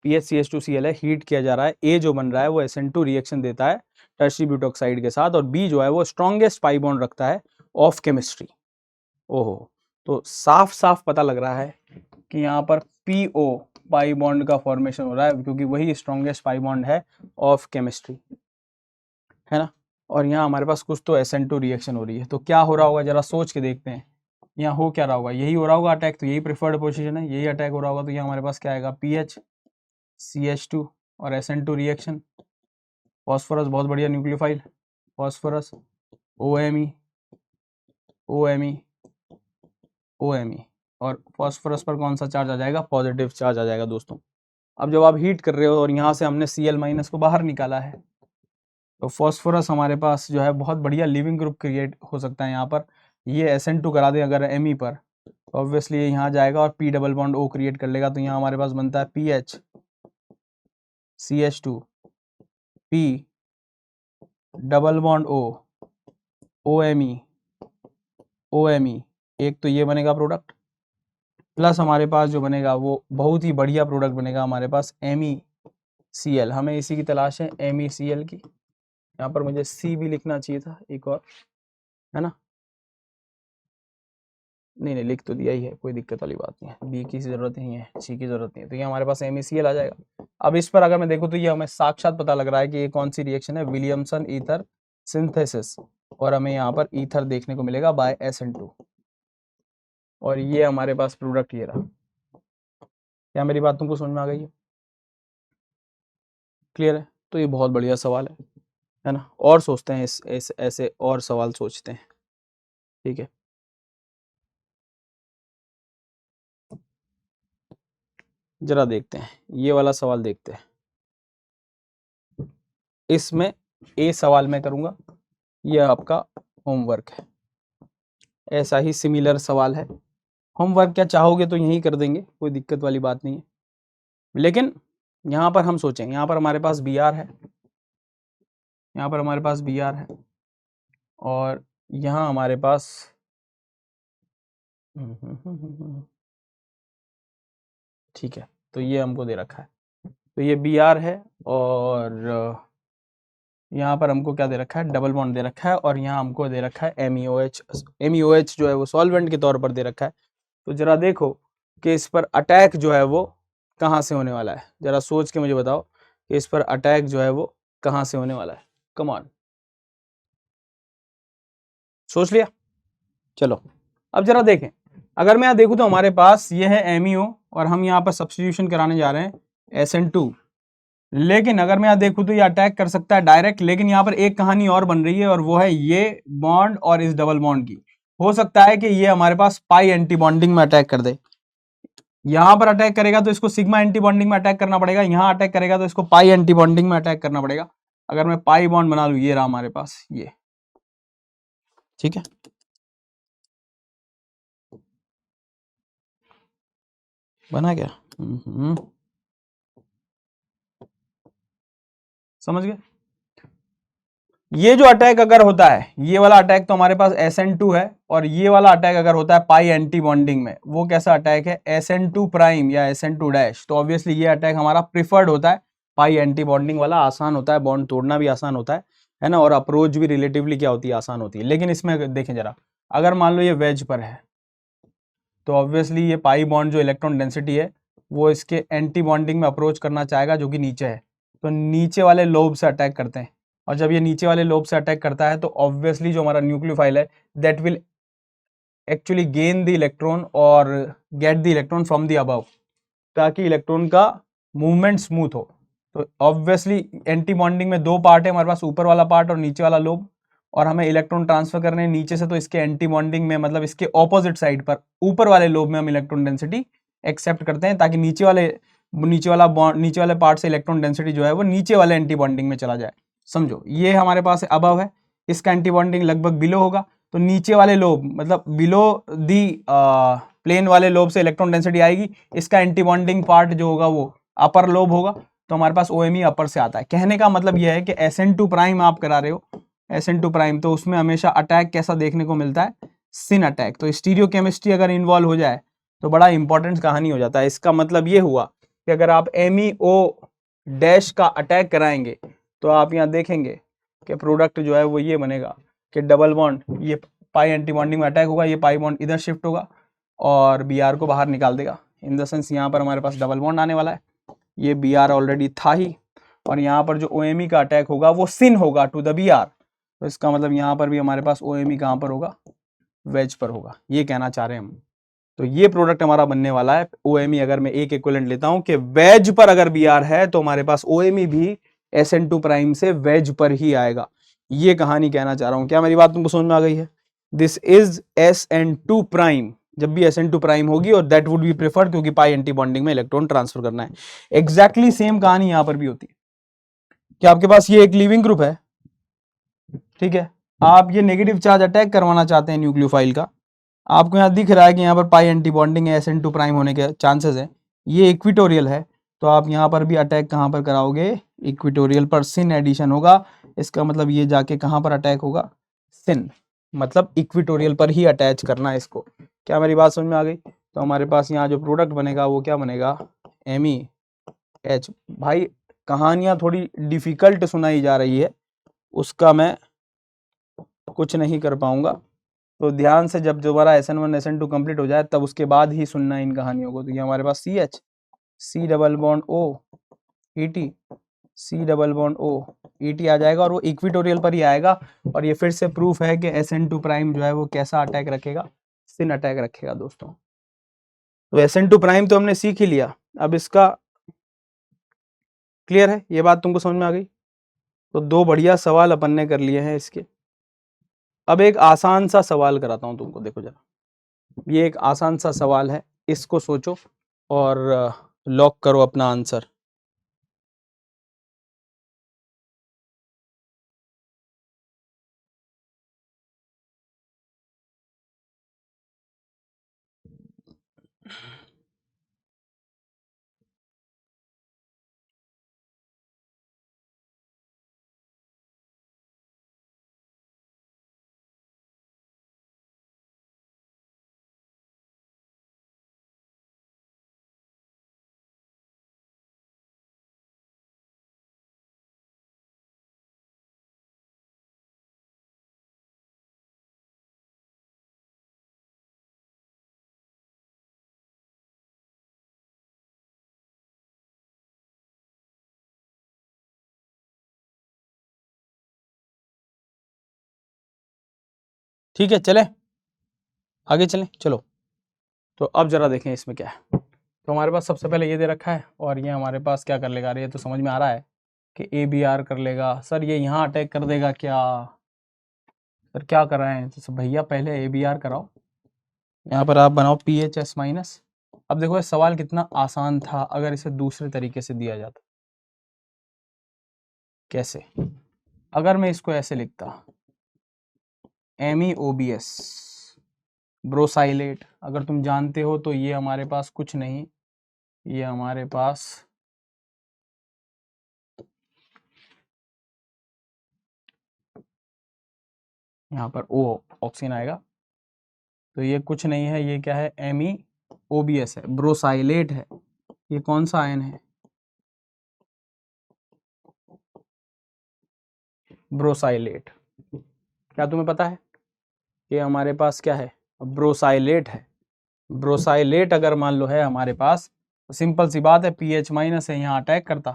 PHCH2Cl है, हीट किया जा रहा है। A जो बन रहा है वो SN2 रिएक्शन देता है टर्शियरी ब्यूटॉक्साइड के साथ, और B जो है वो स्ट्रॉन्गेस्ट पाई बॉन्ड रखता है ऑफ केमिस्ट्री। ओहो, तो साफ साफ पता लग रहा है कि यहाँ पर PO पाई बॉन्ड का फॉर्मेशन हो रहा है, क्योंकि वही स्ट्रॉन्गेस्ट पाई बॉन्ड है ऑफ केमिस्ट्री, है ना। और यहाँ हमारे पास कुछ तो SN2 रिएक्शन हो रही है, तो क्या हो रहा होगा जरा सोच के देखते हैं। यहाँ हो क्या रहा होगा, यही हो रहा होगा अटैक, तो यही प्रिफर्ड पोजीशन है, यही अटैक हो रहा होगा। तो यहाँ हमारे पास क्या आएगा, PH CH2 और SN2 रिएक्शन। फॉस्फोरस बहुत बढ़िया nucleophile, phosphorus OMe OMe OMe, और फॉस्फोरस पर कौन सा चार्ज आ जाएगा, पॉजिटिव चार्ज आ जाएगा दोस्तों। अब जब आप हीट कर रहे हो और यहाँ से हमने Cl- को बाहर निकाला है, तो फॉस्फोरस हमारे पास जो है बहुत बढ़िया लिविंग ग्रुप क्रिएट हो सकता है यहाँ पर। ये SN2 करा दें अगर Me पर, तो ऑब्वियसली ये यहाँ जाएगा और P double bond O create कर लेगा। तो यहाँ हमारे पास बनता है PH CH2 P double bond O OMe, एक तो ये बनेगा प्रोडक्ट, प्लस हमारे पास जो बनेगा वो बहुत ही बढ़िया प्रोडक्ट बनेगा हमारे पास MECl। हमें इसी की तलाश है, MECl की। यहाँ पर मुझे C भी लिखना चाहिए था एक और, है ना। नहीं लिख तो दिया ही है, कोई दिक्कत वाली बात नहीं है। बी की जरूरत नहीं है, सी की जरूरत नहीं है, तो ये हमारे पास MECl आ जाएगा। अब इस पर अगर मैं देखूँ तो ये हमें साक्षात पता लग रहा है कि ये कौन सी रिएक्शन है, विलियमसन ईथर सिंथेसिस, और हमें यहाँ पर ईथर देखने को मिलेगा बाय SN2, और ये हमारे पास प्रोडक्ट ये रहा। क्या मेरी बात तुमको समझ में आ गई है? क्लियर है? तो ये बहुत बढ़िया सवाल है ना। और सोचते हैं ऐसे और सवाल सोचते हैं, ठीक है। जरा देखते हैं ये वाला सवाल, देखते हैं। इसमें ए सवाल मैं करूंगा, ये आपका होमवर्क है। ऐसा ही सिमिलर सवाल है, होमवर्क क्या चाहोगे तो यही कर देंगे, कोई दिक्कत वाली बात नहीं है। लेकिन यहाँ पर हम सोचें, यहाँ पर हमारे पास BR है, यहाँ पर हमारे पास BR है, और यहाँ हमारे पास ठीक है, तो ये हमको दे रखा है, तो ये BR है, और यहाँ पर हमको क्या दे रखा है, डबल बॉन्ड दे रखा है, और यहाँ हमको दे रखा है MEOH जो है वो सॉल्वेंट के तौर पर दे रखा है। तो जरा देखो कि इस पर अटैक जो है वो कहाँ से होने वाला है, जरा सोच के मुझे बताओ कि इस पर अटैक जो है वो कहाँ से होने वाला है। कम ऑन, सोच लिया? चलो अब जरा देखें, अगर मैं यहाँ देखूँ तो हमारे पास ये है एमईओ और हम यहाँ पर सब्स्टिट्यूशन कराने जा रहे हैं SN2। लेकिन अगर मैं यहाँ देखूँ तो ये अटैक कर सकता है डायरेक्ट, लेकिन यहाँ पर एक कहानी और बन रही है और वो है ये बॉन्ड और इस डबल बॉन्ड की। हो सकता है कि ये हमारे पास पाई एंटी बॉन्डिंग में अटैक कर दे। यहाँ पर अटैक करेगा तो इसको सिग्मा एंटी बॉन्डिंग में अटैक करना पड़ेगा, यहाँ अटैक करेगा तो इसको पाई एंटी बॉन्डिंग में अटैक करना पड़ेगा। अगर मैं पाई बॉन्ड बना लूँ, ये रहा हमारे पास ये, ठीक है। बना क्या? समझ गए? ये जो अटैक अगर होता है, ये वाला अटैक तो हमारे पास SN2 है, और ये वाला अटैक अगर होता है पाई एंटी बॉन्डिंग में, वो कैसा अटैक है? SN2 प्राइम या SN2 डैश। तो ऑब्वियसली ये अटैक हमारा प्रिफर्ड होता है, पाई एंटी बॉन्डिंग वाला आसान होता है, बॉन्ड तोड़ना भी आसान होता है ना, और अप्रोच भी रिलेटिवली क्या होती है? आसान होती है। लेकिन इसमें देखें जरा, अगर मान लो ये वेज पर है तो ऑब्वियसली ये पाई बॉन्ड जो इलेक्ट्रॉन डेंसिटी है वो इसके एंटी बॉन्डिंग में अप्रोच करना चाहेगा, जो कि नीचे है, तो नीचे वाले लोब से अटैक करते हैं। और जब ये नीचे वाले लोब से अटैक करता है तो ऑब्वियसली जो हमारा न्यूक्लियोफाइल है that will actually gain the electron और get the electron from the above, ताकि इलेक्ट्रॉन का मूवमेंट स्मूथ हो। तो ऑब्वियसली एंटी बॉन्डिंग में दो पार्ट है हमारे पास, ऊपर वाला पार्ट और नीचे वाला लोब, और हमें इलेक्ट्रॉन ट्रांसफर करने हैं नीचे से, तो इसके एंटी बॉन्डिंग में मतलब इसके ऑपोजिट साइड पर ऊपर वाले लोब में हम इलेक्ट्रॉन डेंसिटी एक्सेप्ट करते हैं, ताकि नीचे वाले पार्ट से इलेक्ट्रॉन डेंसिटी जो है वो नीचे वाले एंटी बॉन्डिंग में चला जाए। समझो, ये हमारे पास अबव है, इसका एंटी बॉन्डिंग लगभग बिलो होगा, तो नीचे वाले लोब मतलब बिलो दी प्लेन वाले लोब से इलेक्ट्रॉन डेंसिटी आएगी, इसका एंटी बॉन्डिंग पार्ट जो होगा वो अपर लोब होगा, तो हमारे पास OMe अपर से आता है। कहने का मतलब यह है कि SN2 प्राइम आप करा रहे हो, SN2 प्राइम, तो उसमें हमेशा अटैक कैसा देखने को मिलता है? सिन अटैक। तो स्टीरियो केमिस्ट्री अगर इन्वॉल्व हो जाए तो बड़ा इंपॉर्टेंट कहानी हो जाता है। इसका मतलब ये हुआ कि अगर आप MEO डैश का अटैक कराएंगे तो आप यहाँ देखेंगे कि प्रोडक्ट जो है वो ये बनेगा कि डबल बॉन्ड, ये पाई एंटी बॉन्डिंग में अटैक होगा, ये पाई बॉन्ड इधर शिफ्ट होगा और Br को बाहर निकाल देगा। इन द सेंस यहाँ पर हमारे पास डबल बॉन्ड आने वाला है, ये Br ऑलरेडी था ही, और यहाँ पर जो OMe का अटैक होगा वो सिन होगा टू द Br। तो इसका मतलब यहाँ पर भी हमारे पास OMe कहाँ पर होगा? वेज पर होगा, ये कहना चाह रहे हैं हम। तो ये प्रोडक्ट हमारा बनने वाला है OMe। अगर मैं एक इक्विवेलेंट लेता हूं कि वेज पर अगर Br है तो हमारे पास OMe भी SN2 प्राइम से वेज पर ही आएगा। ये कहानी कहना चाह रहा हूं। क्या मेरी बात तुमको समझ में आ गई है? दिस इज SN2 प्राइम, जब भी SN2 प्राइम होगी, और दैट वुड बी प्रेफर्ड क्योंकि पाई एंटी बॉन्डिंग में इलेक्ट्रॉन ट्रांसफर करना है। एग्जैक्टली सेम कहानी यहां पर भी होती है कि आपके पास ये एक लीविंग ग्रुप है, ठीक है, आप ये नेगेटिव चार्ज अटैक करवाना चाहते हैं न्यूक्लियोफाइल का, आपको यहाँ दिख रहा है कि यहाँ पर पाई एंटी बॉन्डिंग है, SN2 प्राइम होने के चांसेस हैं, ये इक्विटोरियल है, तो आप यहाँ पर भी अटैक कहाँ पर कराओगे? इक्विटोरियल पर सिन एडिशन होगा। इसका मतलब ये जाके कहाँ पर अटैक होगा? सिन, मतलब इक्विटोरियल पर ही अटैच करना है इसको। क्या मेरी बात समझ में आ गई? तो हमारे पास यहाँ जो प्रोडक्ट बनेगा वो क्या बनेगा? MEH। भाई कहानियाँ थोड़ी डिफिकल्ट सुनाई जा रही है, उसका मैं कुछ नहीं कर पाऊंगा, तो ध्यान से जब दोबारा SN1 SN2 कंप्लीट हो जाए तब उसके बाद ही सुनना इन कहानियों को। तो ये हमारे पास CH, C double bond O ET, C double bond O ET आ जाएगा, और वो इक्विटोरियल पर ही आएगा। और ये फिर से प्रूफ है कि SN2 प्राइम जो है वो कैसा अटैक रखेगा? सिन अटैक रखेगा दोस्तों। तो SN2 प्राइम तो हमने सीख ही लिया, अब इसका क्लियर है? ये बात तुमको समझ में आ गई? तो दो बढ़िया सवाल अपन ने कर लिए हैं इसके। अब एक आसान सा सवाल कराता हूं तुमको, देखो जरा, ये एक आसान सा सवाल है, इसको सोचो और लॉक करो अपना आंसर। ठीक है, चले। आगे चलें, चलो। तो अब जरा देखें इसमें क्या है। तो हमारे पास सबसे पहले ये दे रखा है और ये हमारे पास क्या कर लेगा, ये तो समझ में आ रहा है कि ABR कर लेगा। सर ये यहाँ अटैक कर देगा क्या? सर क्या कर रहे हैं? तो भैया पहले ABR कराओ, यहाँ पर आप बनाओ PHS माइनस। अब देखो ये सवाल कितना आसान था अगर इसे दूसरे तरीके से दिया जाता। कैसे? अगर मैं इसको ऐसे लिखता, MEOBS ब्रोसाइलेट, अगर तुम जानते हो तो ये हमारे पास कुछ नहीं, ये हमारे पास यहाँ पर O ऑक्सीजन आएगा, तो ये कुछ नहीं है, ये क्या है, MEOBS है, ब्रोसाइलेट है। ये कौन सा आयन है? ब्रोसाइलेट। क्या तुम्हें पता है? ये हमारे पास क्या है, ब्रोसाइलेट है। ब्रोसाइलेट अगर मान लो है हमारे पास, तो सिंपल सी बात है, pH माइनस है, यहाँ अटैक करता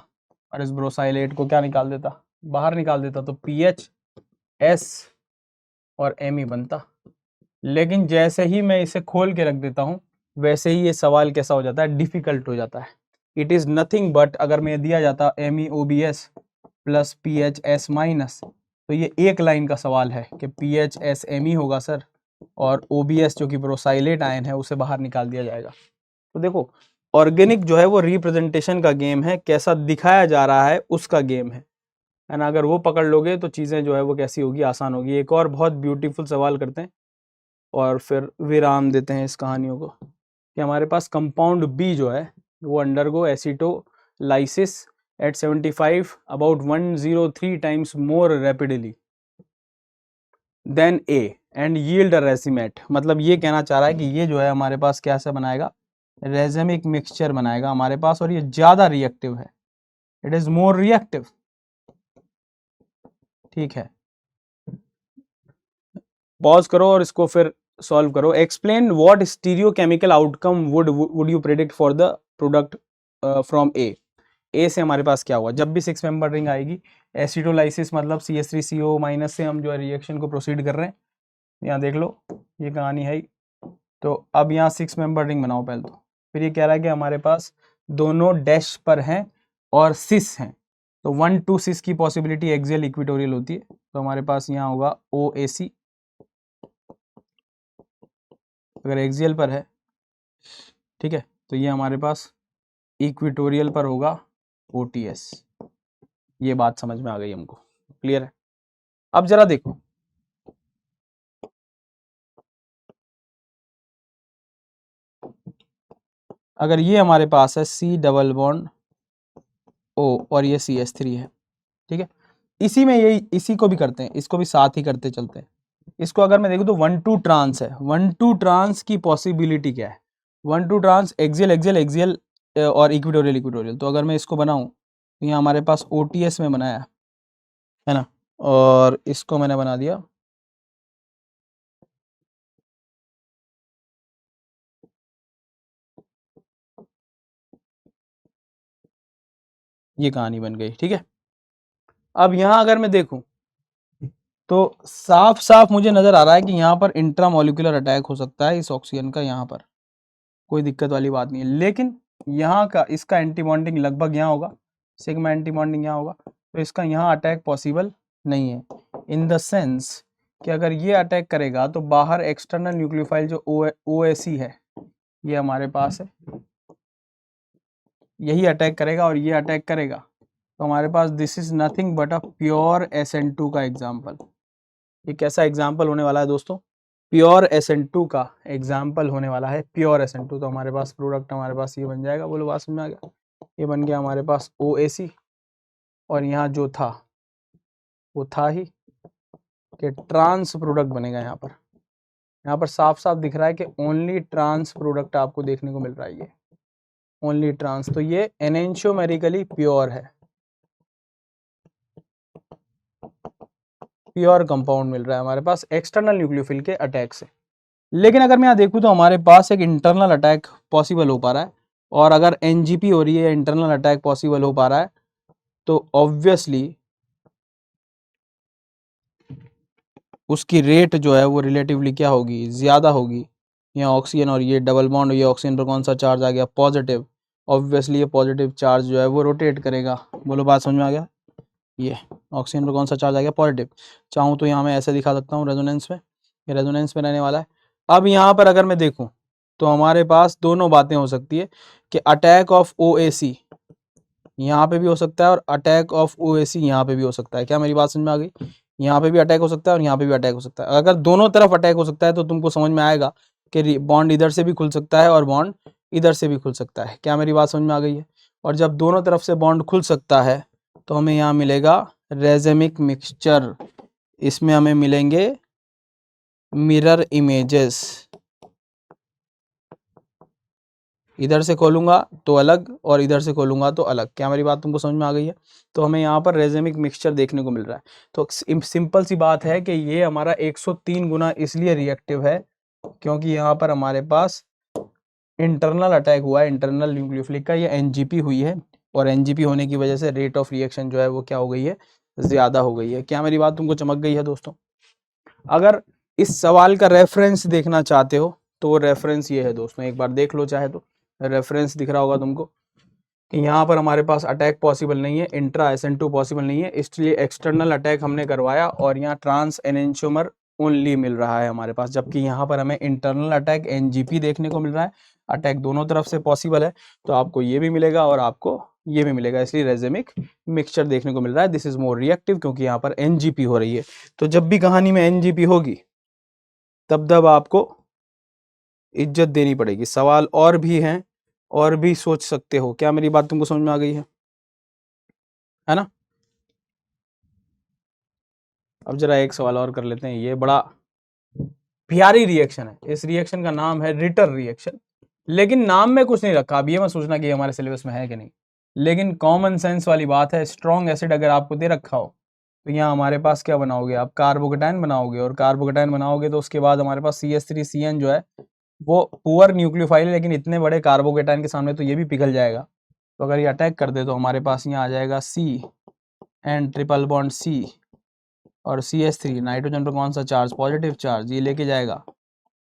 और इस ब्रोसाइलेट को क्या निकाल देता, बाहर निकाल देता, तो PHS और Me बनता। लेकिन जैसे ही मैं इसे खोल के रख देता हूँ वैसे ही ये सवाल कैसा हो जाता है, डिफिकल्ट हो जाता है। इट इज़ नथिंग बट, अगर मैं दिया जाता MEOBS प्लस PHS माइनस, तो ये एक लाइन का सवाल है कि PHS Me होगा सर, और OBS जो कि ब्रोसाइलेट आयन है उसे बाहर निकाल दिया जाएगा। तो देखो ऑर्गेनिक जो है वो रिप्रेजेंटेशन का गेम है, कैसा दिखाया जा रहा है उसका गेम है ना। अगर वो पकड़ लोगे तो चीज़ें जो है वो कैसी होगी, आसान होगी। एक और बहुत ब्यूटीफुल सवाल करते हैं और फिर विराम देते हैं इस कहानियों को, कि हमारे पास कंपाउंड बी जो है वो undergo acetolysis at 75 about 103 times more rapidly than A and yield a racemate. मतलब ये कहना चाह रहा है कि ये जो है हमारे पास क्या से बनाएगा, रेजेमिक मिक्सचर बनाएगा हमारे पास, और ये ज़्यादा रिएक्टिव है, इट इज़ मोर रिएक्टिव। ठीक है, पॉज करो और इसको फिर सॉल्व करो। Explain what stereochemical outcome would you predict for the product from A से हमारे पास क्या हुआ, जब भी 6 मेंबर रिंग आएगी, एसिटोलाइसिस मतलब CH3CO माइनस से हम जो है रिएक्शन को प्रोसीड कर रहे हैं। यहाँ देख लो ये कहानी है। तो अब यहाँ 6 मेंबर रिंग बनाओ पहले तो, फिर ये कह रहा है कि हमारे पास दोनों डैश पर हैं और सिस हैं, तो 1 2 सिस की पॉसिबिलिटी एक्सियल इक्वेटोरियल होती है। तो हमारे पास यहाँ होगा OAC, अगर एक्सियल पर है, ठीक है, तो ये हमारे पास इक्वेटोरियल पर होगा OTS। ये बात समझ में आ गई हमको, क्लियर है? अब जरा देखो, अगर ये हमारे पास है C डबल बॉन्ड O और ये CH3 है, ठीक है, इसी में यही, इसी को भी करते हैं, इसको भी साथ ही करते चलते हैं। इसको अगर मैं देखूँ तो 1 2 ट्रांस है, 1 2 ट्रांस की पॉसिबिलिटी क्या है, 1 2 ट्रांस एक्सियल एक्सियल एक्सियल और इक्वेटोरियल इक्वेटोरियल। तो अगर मैं इसको बनाऊं तो यहाँ हमारे पास OTS में बनाया है ना, और इसको मैंने बना दिया ये कहानी बन गई, ठीक है। अब यहाँ अगर मैं देखूं तो साफ साफ मुझे नजर आ रहा है कि यहाँ पर इंट्रामोलिकुलर अटैक हो सकता है इस ऑक्सीजन का, यहाँ पर कोई दिक्कत वाली बात नहीं है। लेकिन यहाँ का इसका एंटी बॉन्डिंग लगभग यहाँ होगा, सिग्मा एंटी बॉन्डिंग यहाँ होगा, तो इसका यहाँ अटैक पॉसिबल नहीं है, इन द सेंस कि अगर ये अटैक करेगा तो बाहर एक्सटर्नल न्यूक्लियोफाइल जो OAC है ये हमारे पास है, यही अटैक करेगा और ये अटैक करेगा, तो हमारे पास this is nothing but a pure SN2 का एग्जाम्पल। ये कैसा एग्जाम्पल होने वाला है दोस्तों, प्योर SN2 का एग्जाम्पल होने वाला है, प्योर SN2। तो हमारे पास प्रोडक्ट हमारे पास ये बन जाएगा, बोलो बात समझ में आ गया, ये बन गया हमारे पास OAC, और यहाँ जो था वो था ही कि ट्रांस प्रोडक्ट बनेगा। यहाँ पर साफ साफ दिख रहा है कि ओनली ट्रांस प्रोडक्ट आपको देखने को मिल रहा है, ये ओनली ट्रांस, तो ये एनेंशियोमेरिकली प्योर है, प्योर कंपाउंड मिल रहा है हमारे पास एक्सटर्नल न्यूक्लियोफिल के अटैक से। लेकिन अगर मैं यहाँ देखूँ तो हमारे पास एक इंटरनल अटैक पॉसिबल हो पा रहा है, और अगर NGP हो रही है, इंटरनल अटैक पॉसिबल हो पा रहा है, तो ऑब्वियसली उसकी रेट जो है वो रिलेटिवली क्या होगी, ज़्यादा होगी यहाँ ऑक्सीजन और ये डबल बॉन्ड, ये ऑक्सीजन पर कौन सा चार्ज आ गया, पॉजिटिव। ऑब्वियसली ये पॉजिटिव चार्ज जो है वो रोटेट करेगा। बोलो बात समझ में आ गया। ये ऑक्सीजन पर कौन सा चार्ज आ गया, पॉजिटिव। चाहूँ तो यहाँ मैं ऐसे दिखा सकता हूँ रेजोनेंस में, ये रेजोनेंस में रहने वाला है। अब यहाँ पर अगर मैं देखूँ तो हमारे पास दोनों बातें हो सकती है कि अटैक ऑफ OAC यहाँ पे भी हो सकता है और अटैक ऑफ OAC यहाँ पे भी हो सकता है। क्या मेरी बात समझ में आ गई। यहाँ पे भी अटैक हो सकता है और यहाँ पे भी अटैक हो सकता है। अगर दोनों तरफ अटैक हो सकता है तो तुमको समझ में आएगा कि बॉन्ड इधर से भी खुल सकता है और बॉन्ड इधर से भी खुल सकता है। क्या मेरी बात समझ में आ गई है। और जब दोनों तरफ से बॉन्ड खुल सकता है तो हमें यहाँ मिलेगा रेजेमिक मिक्सचर। इसमें हमें मिलेंगे मिरर इमेजेस। इधर से खोलूंगा तो अलग और इधर से खोलूंगा तो अलग। क्या मेरी बात तुमको समझ में आ गई है। तो हमें यहाँ पर रेजेमिक मिक्सचर देखने को मिल रहा है। तो सिंपल सी बात है कि ये हमारा 103 गुना इसलिए रिएक्टिव है क्योंकि यहाँ पर हमारे पास इंटरनल अटैक हुआ है, इंटरनल न्यूक्लियोफिलिक का, ये NGP हुई है और NGP होने की वजह से रेट ऑफ रिएक्शन जो है वो क्या हो गई है, ज्यादा हो गई है। क्या मेरी बात तुमको चमक गई है दोस्तों। अगर इस सवाल का रेफरेंस देखना चाहते हो तो वो रेफरेंस ये है दोस्तों, एक बार देख लो चाहे तो। रेफरेंस दिख रहा होगा तुमको कि यहाँ पर हमारे पास अटैक पॉसिबल नहीं है, इंट्रा SN2 पॉसिबल नहीं है, इसलिए एक्सटर्नल अटैक हमने करवाया और यहाँ ट्रांस एनेंशियोमर ओनली मिल रहा है हमारे पास। जबकि यहाँ पर हमें इंटरनल अटैक NGP देखने को मिल रहा है। अटैक दोनों तरफ से पॉसिबल है, तो आपको ये भी मिलेगा और आपको ये भी मिलेगा, इसलिए रेजेमिक मिक्सचर देखने को मिल रहा है। दिस इज मोर रिएक्टिव क्योंकि यहाँ पर NGP हो रही है। तो जब भी कहानी में NGP होगी तब आपको इज्जत देनी पड़ेगी। सवाल और भी हैं और भी सोच सकते हो। क्या मेरी बात तुमको समझ में आ गई है ना। अब जरा एक सवाल और कर लेते हैं। ये बड़ा प्यारी रिएक्शन है, इस रिएक्शन का नाम है रिटर रिएक्शन। लेकिन नाम में कुछ नहीं रखा। अब ये मैं सोचना कि हमारे सिलेबस में है कि नहीं, लेकिन कॉमन सेंस वाली बात है। स्ट्रॉन्ग एसिड अगर आपको दे रखा हो तो यहाँ हमारे पास क्या बनाओगे आप, कार्बोकेटाइन बनाओगे, और कार्बोकेटाइन बनाओगे तो उसके बाद हमारे पास CH3CN जो है वो पुअर न्यूक्लियोफाइल है, लेकिन इतने बड़े कार्बोकेटाइन के सामने तो ये भी पिघल जाएगा। तो अगर ये अटैक कर दे तो हमारे पास यहाँ आ जाएगा CN ट्रिपल बॉन्ड C और CH3, नाइट्रोजन पर कौन सा चार्ज, पॉजिटिव चार्ज, ये लेके जाएगा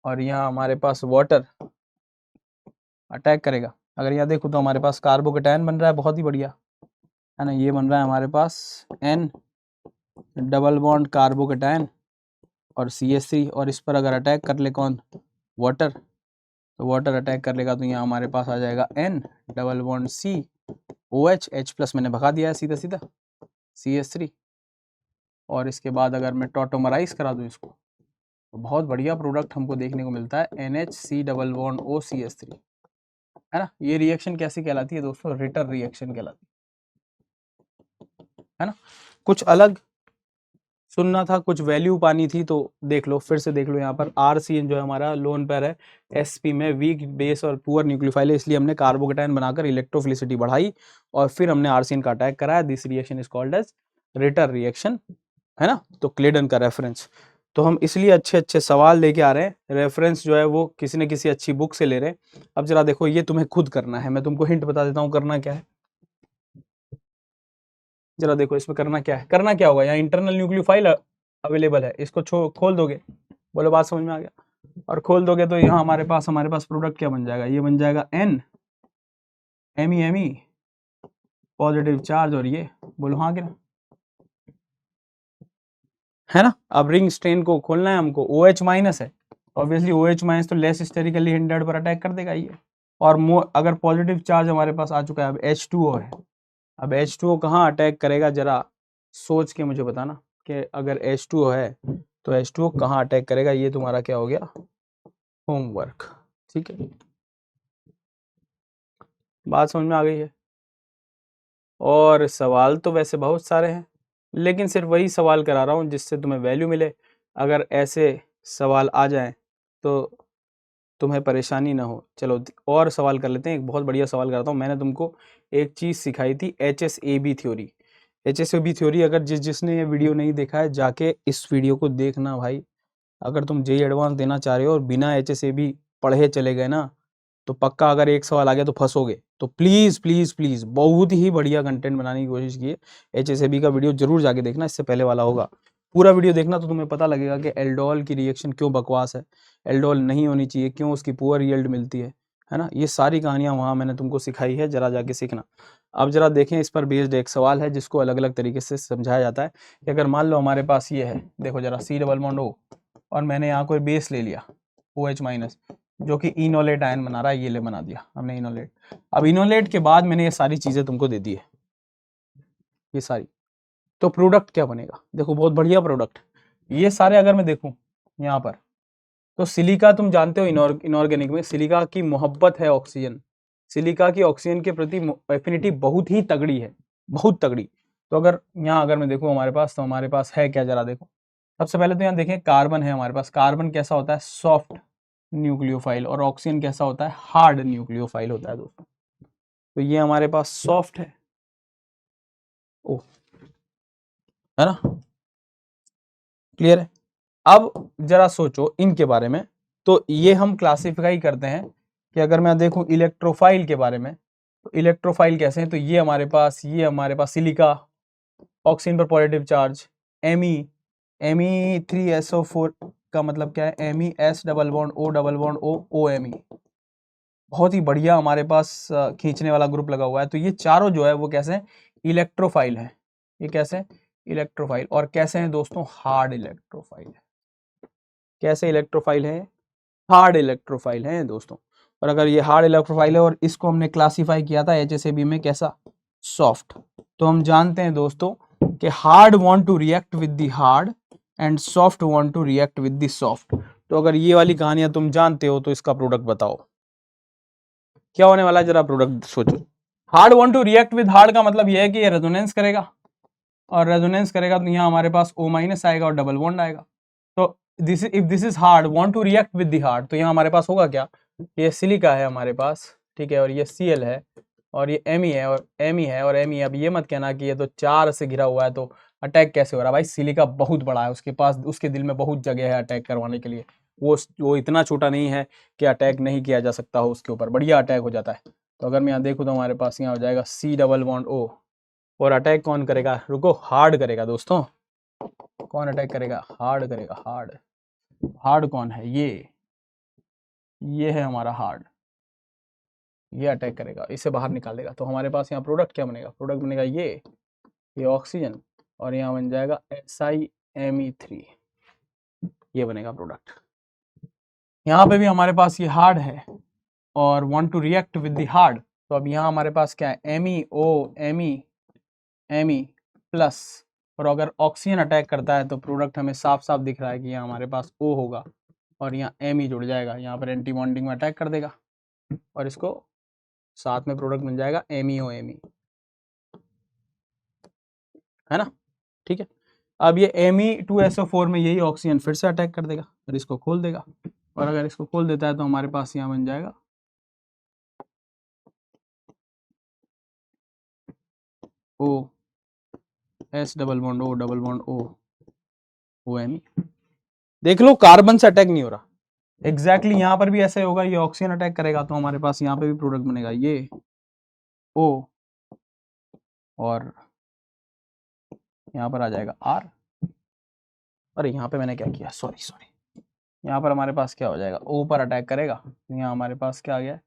और यहाँ हमारे पास वाटर अटैक करेगा। अगर यहाँ देखो तो हमारे पास कार्बोकेटाइन बन रहा है, बहुत ही बढ़िया है ना। ये बन रहा है हमारे पास N डबल बॉन्ड कार्बोकेटाइन और CH3, और इस पर अगर अटैक कर ले कौन, वाटर, तो वाटर अटैक कर लेगा तो यहाँ हमारे पास आ जाएगा N double bond C OH, H plus मैंने भगा दिया है सीधा सीधा, CH3। और इसके बाद अगर मैं टॉटोमराइज करा दूँ इसको तो बहुत बढ़िया प्रोडक्ट हमको देखने को मिलता है, NHC डबल बॉन्ड OCH3, है ना। ये रिएक्शन कैसी कहलाती है दोस्तों, रिटर रिएक्शन कहलाती है ना। कुछ अलग सुनना था, कुछ वैल्यू पानी थी तो देख लो, फिर से देख लो। यहाँ पर RCN जो है हमारा लोन पेयर है, SP में वीक बेस और पुअर न्यूक्लियोफाइल है, इसलिए हमने कार्बोकेटाइन बनाकर इलेक्ट्रोफिलिसिटी बढ़ाई और फिर हमने RCN का अटैक कराया। This reaction is called as Ritter reaction, है ना। तो क्लेडन का रेफरेंस, तो हम इसलिए अच्छे अच्छे सवाल लेके आ रहे हैं। रेफरेंस जो है वो किसी न किसी अच्छी बुक से ले रहे हैं। अब जरा देखो, ये तुम्हें खुद करना है, मैं तुमको हिंट बता देता हूँ करना क्या है। जरा देखो इसमें करना क्या है, करना क्या होगा, यहाँ इंटरनल न्यूक्लियोफाइल अवेलेबल है, इसको खोल दोगे, बोलो बात समझ में आ गया, और खोल दोगे तो यहाँ हमारे पास प्रोडक्ट क्या बन जाएगा, ये बन जाएगा N Me पॉजिटिव चार्ज, और ये बोलो हाँ कि ना, है ना। अब रिंग स्ट्रेन को खोलना है हमको, OH माइनस है, ऑब्वियसली OH माइनस तो लेस स्टेरिकली हिंडर्ड पर अटैक कर देगा ये। और अगर पॉजिटिव चार्ज हमारे पास आ चुका है, अब H2O है, अब H2O कहाँ अटैक करेगा, जरा सोच के मुझे बताना कि अगर H2O है तो H2O कहाँ अटैक करेगा। ये तुम्हारा क्या हो गया, होमवर्क, ठीक है। बात समझ में आ गई है। और सवाल तो वैसे बहुत सारे हैं, लेकिन सिर्फ वही सवाल करा रहा हूँ जिससे तुम्हें वैल्यू मिले। अगर ऐसे सवाल आ जाएं तो तुम्हें परेशानी ना हो। चलो और सवाल कर लेते हैं। एक बहुत बढ़िया सवाल कराता हूँ। मैंने तुमको एक चीज़ सिखाई थी, HSAB थ्योरी। HSAB थ्योरी अगर जिसने ये वीडियो नहीं देखा है जाके इस वीडियो को देखना भाई। अगर तुम JEE एडवांस देना चाह रहे हो और बिना HSAB पढ़े चले गए ना तो पक्का अगर एक सवाल आ गया तो फंसोगे। तो प्लीज़ प्लीज़ प्लीज़ बहुत ही बढ़िया कंटेंट बनाने की कोशिश कीजिए। HSAB का वीडियो जरूर जाके देखना, इससे पहले वाला होगा। पूरा वीडियो देखना तो तुम्हें पता लगेगा कि एल्डोल की रिएक्शन क्यों बकवास है, एल्डोल नहीं होनी चाहिए, क्यों उसकी पुअर यील्ड मिलती है ना। ये सारी कहानियां वहाँ मैंने तुमको सिखाई है, जरा जाके सीखना। अब जरा देखें, इस पर बेस्ड एक सवाल है जिसको अलग अलग तरीके से समझाया जाता है कि अगर मान लो हमारे पास ये है, देखो जरा C डबल बॉन्ड O, और मैंने यहाँ कोई बेस ले लिया OH माइनस जो कि इनोलेट आयन बना रहा है, ये ले बना दिया हमने इनोलेट। अब इनोलेट के बाद मैंने ये सारी चीजें तुमको दे दी है, ये सारी, तो प्रोडक्ट क्या बनेगा? देखो बहुत बढ़िया प्रोडक्ट। ये सारे अगर मैं देखूं यहाँ पर, तो सिलिका तुम जानते हो इनऑर्गेनिक में सिलिका की मोहब्बत है ऑक्सीजन, सिलिका की ऑक्सीजन के प्रति एफिनिटी बहुत ही तगड़ी है, बहुत तगड़ी। तो अगर यहाँ अगर मैं देखूं हमारे पास, तो हमारे पास है क्या, जरा देखो। सबसे पहले तो यहाँ देखें कार्बन है हमारे पास, कार्बन कैसा होता है? सॉफ्ट न्यूक्लियोफाइल, और ऑक्सीजन कैसा होता है? हार्ड न्यूक्लियोफाइल होता है दोस्तों। तो ये हमारे पास सॉफ्ट है, ओ, है ना, क्लियर है। अब जरा सोचो इनके बारे में, तो ये हम क्लासिफाई करते हैं कि अगर मैं देखूं इलेक्ट्रोफाइल के बारे में, तो इलेक्ट्रोफाइल कैसे हैं? तो ये हमारे पास सिलिका, ऑक्सीजन पर पॉजिटिव चार्ज, Me3SO4 का मतलब क्या है? MES double bond O double bond O OMe, बहुत ही बढ़िया हमारे पास खींचने वाला ग्रुप लगा हुआ है। तो ये चारों जो है वो कैसे हैं? इलेक्ट्रोफाइल है। ये कैसे हैं? इलेक्ट्रोफाइल। और कैसे हैं दोस्तों? हार्ड इलेक्ट्रोफाइल है। कैसे इलेक्ट्रोफाइल है? हार्ड इलेक्ट्रोफाइल है दोस्तों। और अगर ये हार्ड इलेक्ट्रोफाइल है और इसको हमने क्लासिफाई किया था HSAB में कैसा? सॉफ्ट। तो हम जानते हैं दोस्तों कि hard want to react with the hard and soft want to react with the soft. तो अगर ये वाली कहानियां तुम जानते हो तो इसका प्रोडक्ट बताओ क्या होने वाला है, जरा प्रोडक्ट सोचो। Hard want to react with hard का मतलब यह है कि ये रेजोनेंस करेगा, और रेजोनेंस करेगा तो यहाँ हमारे पास O माइनस आएगा और डबल बॉन्ड आएगा। तो if this is hard want to react with the hard, तो यहाँ हमारे पास होगा क्या? ये सिलिका है हमारे पास, ठीक है, और ये Cl है, और ये Me है, और Me है, और Me। अब ये मत कहना कि ये तो 4 से घिरा हुआ है तो अटैक कैसे हो रहा है? भाई सिलिका बहुत बड़ा है, उसके पास, उसके दिल में बहुत जगह है अटैक करवाने के लिए। वो इतना छोटा नहीं है कि अटैक नहीं किया जा सकता हो उसके ऊपर, बढ़िया अटैक हो जाता है। तो अगर मैं यहाँ देखूँ तो हमारे पास यहाँ हो जाएगा C डबल बॉन्ड O, और अटैक कौन करेगा? रुको, हार्ड करेगा दोस्तों। कौन अटैक करेगा? हार्ड करेगा, हार्ड। हार्ड कौन है? ये है हमारा हार्ड, ये अटैक करेगा, इसे बाहर निकाल देगा। तो हमारे पास यहाँ प्रोडक्ट क्या बनेगा? प्रोडक्ट बनेगा ये ऑक्सीजन, और यहाँ बन जाएगा SiMe3, ये बनेगा प्रोडक्ट। यहाँ पे भी हमारे पास ये हार्ड है और want to react with the hard, तो अब यहाँ हमारे पास क्या है? Me प्लस, और अगर ऑक्सीजन अटैक करता है तो प्रोडक्ट हमें साफ साफ दिख रहा है कि यहाँ हमारे पास O होगा और यहाँ Me जुड़ जाएगा, यहाँ पर एंटी बॉन्डिंग में अटैक कर देगा, और इसको साथ में प्रोडक्ट मिल जाएगा MeO, है ना, ठीक है। अब ये Me2SO4 में यही ऑक्सीजन फिर से अटैक कर देगा और इसको खोल देगा, और अगर इसको खोल देता है तो हमारे पास यहाँ बन जाएगा OS double bond O double bond O OMe। देख लो कार्बन से अटैक नहीं हो रहा, एग्जैक्टली यहाँ पर भी ऐसे होगा, ये ऑक्सीजन अटैक करेगा तो हमारे पास यहाँ पे भी प्रोडक्ट बनेगा ये O, और यहाँ पर आ जाएगा R। अरे यहाँ पे मैंने क्या किया, सॉरी, यहाँ पर हमारे पास क्या हो जाएगा? O पर अटैक करेगा, यहाँ हमारे पास क्या आ गया?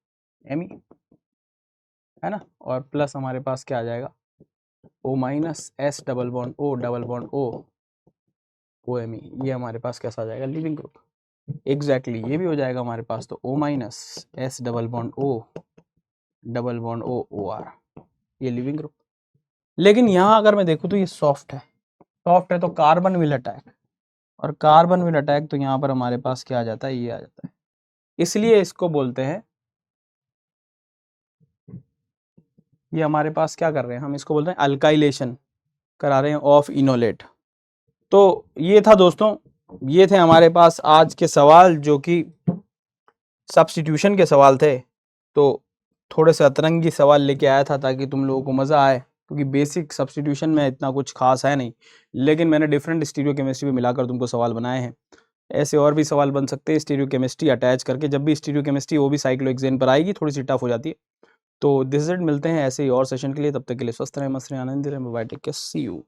Me, है ना, और प्लस हमारे पास क्या आ जाएगा? O minus S double bond O double bond O OMe। ये हमारे पास कैसा आ जाएगा? Leaving group. एग्जैक्टली ये भी हो जाएगा हमारे पास, तो O minus S double bond O double bond O OR, ये लिविंग ग्रुप। लेकिन यहाँ अगर मैं देखूँ तो ये सॉफ्ट है तो कार्बन विल अटैक, और कार्बन विल अटैक, तो यहाँ पर हमारे पास क्या आ जाता है? ये आ जाता है। इसलिए इसको बोलते हैं, ये हमारे पास क्या कर रहे हैं हम? इसको बोलते हैं अल्काइलेशन करा रहे हैं ऑफ इनोलेट। तो ये था दोस्तों, ये थे हमारे पास आज के सवाल जो कि सब्स्टिट्यूशन के सवाल थे। तो थोड़े से अतरंगी सवाल लेके आया था ताकि तुम लोगों को मज़ा आए, क्योंकि बेसिक सब्स्टिट्यूशन में इतना कुछ खास है नहीं, लेकिन मैंने डिफरेंट स्टीरियो केमिस्ट्री में मिलाकर तुमको सवाल बनाए हैं। ऐसे और भी सवाल बन सकते हैं स्टीरियो केमिस्ट्री अटैच करके। जब भी स्टीरियो केमिस्ट्री वो भी साइक्लोहेक्सेन पर आएगी, थोड़ी सी टफ हो जाती है। तो दिस इट, मिलते हैं ऐसे ही और सेशन के लिए, तब तक के लिए स्वस्थ रहें, मस्त रहें, आनंद रहें, bye, take care, see you.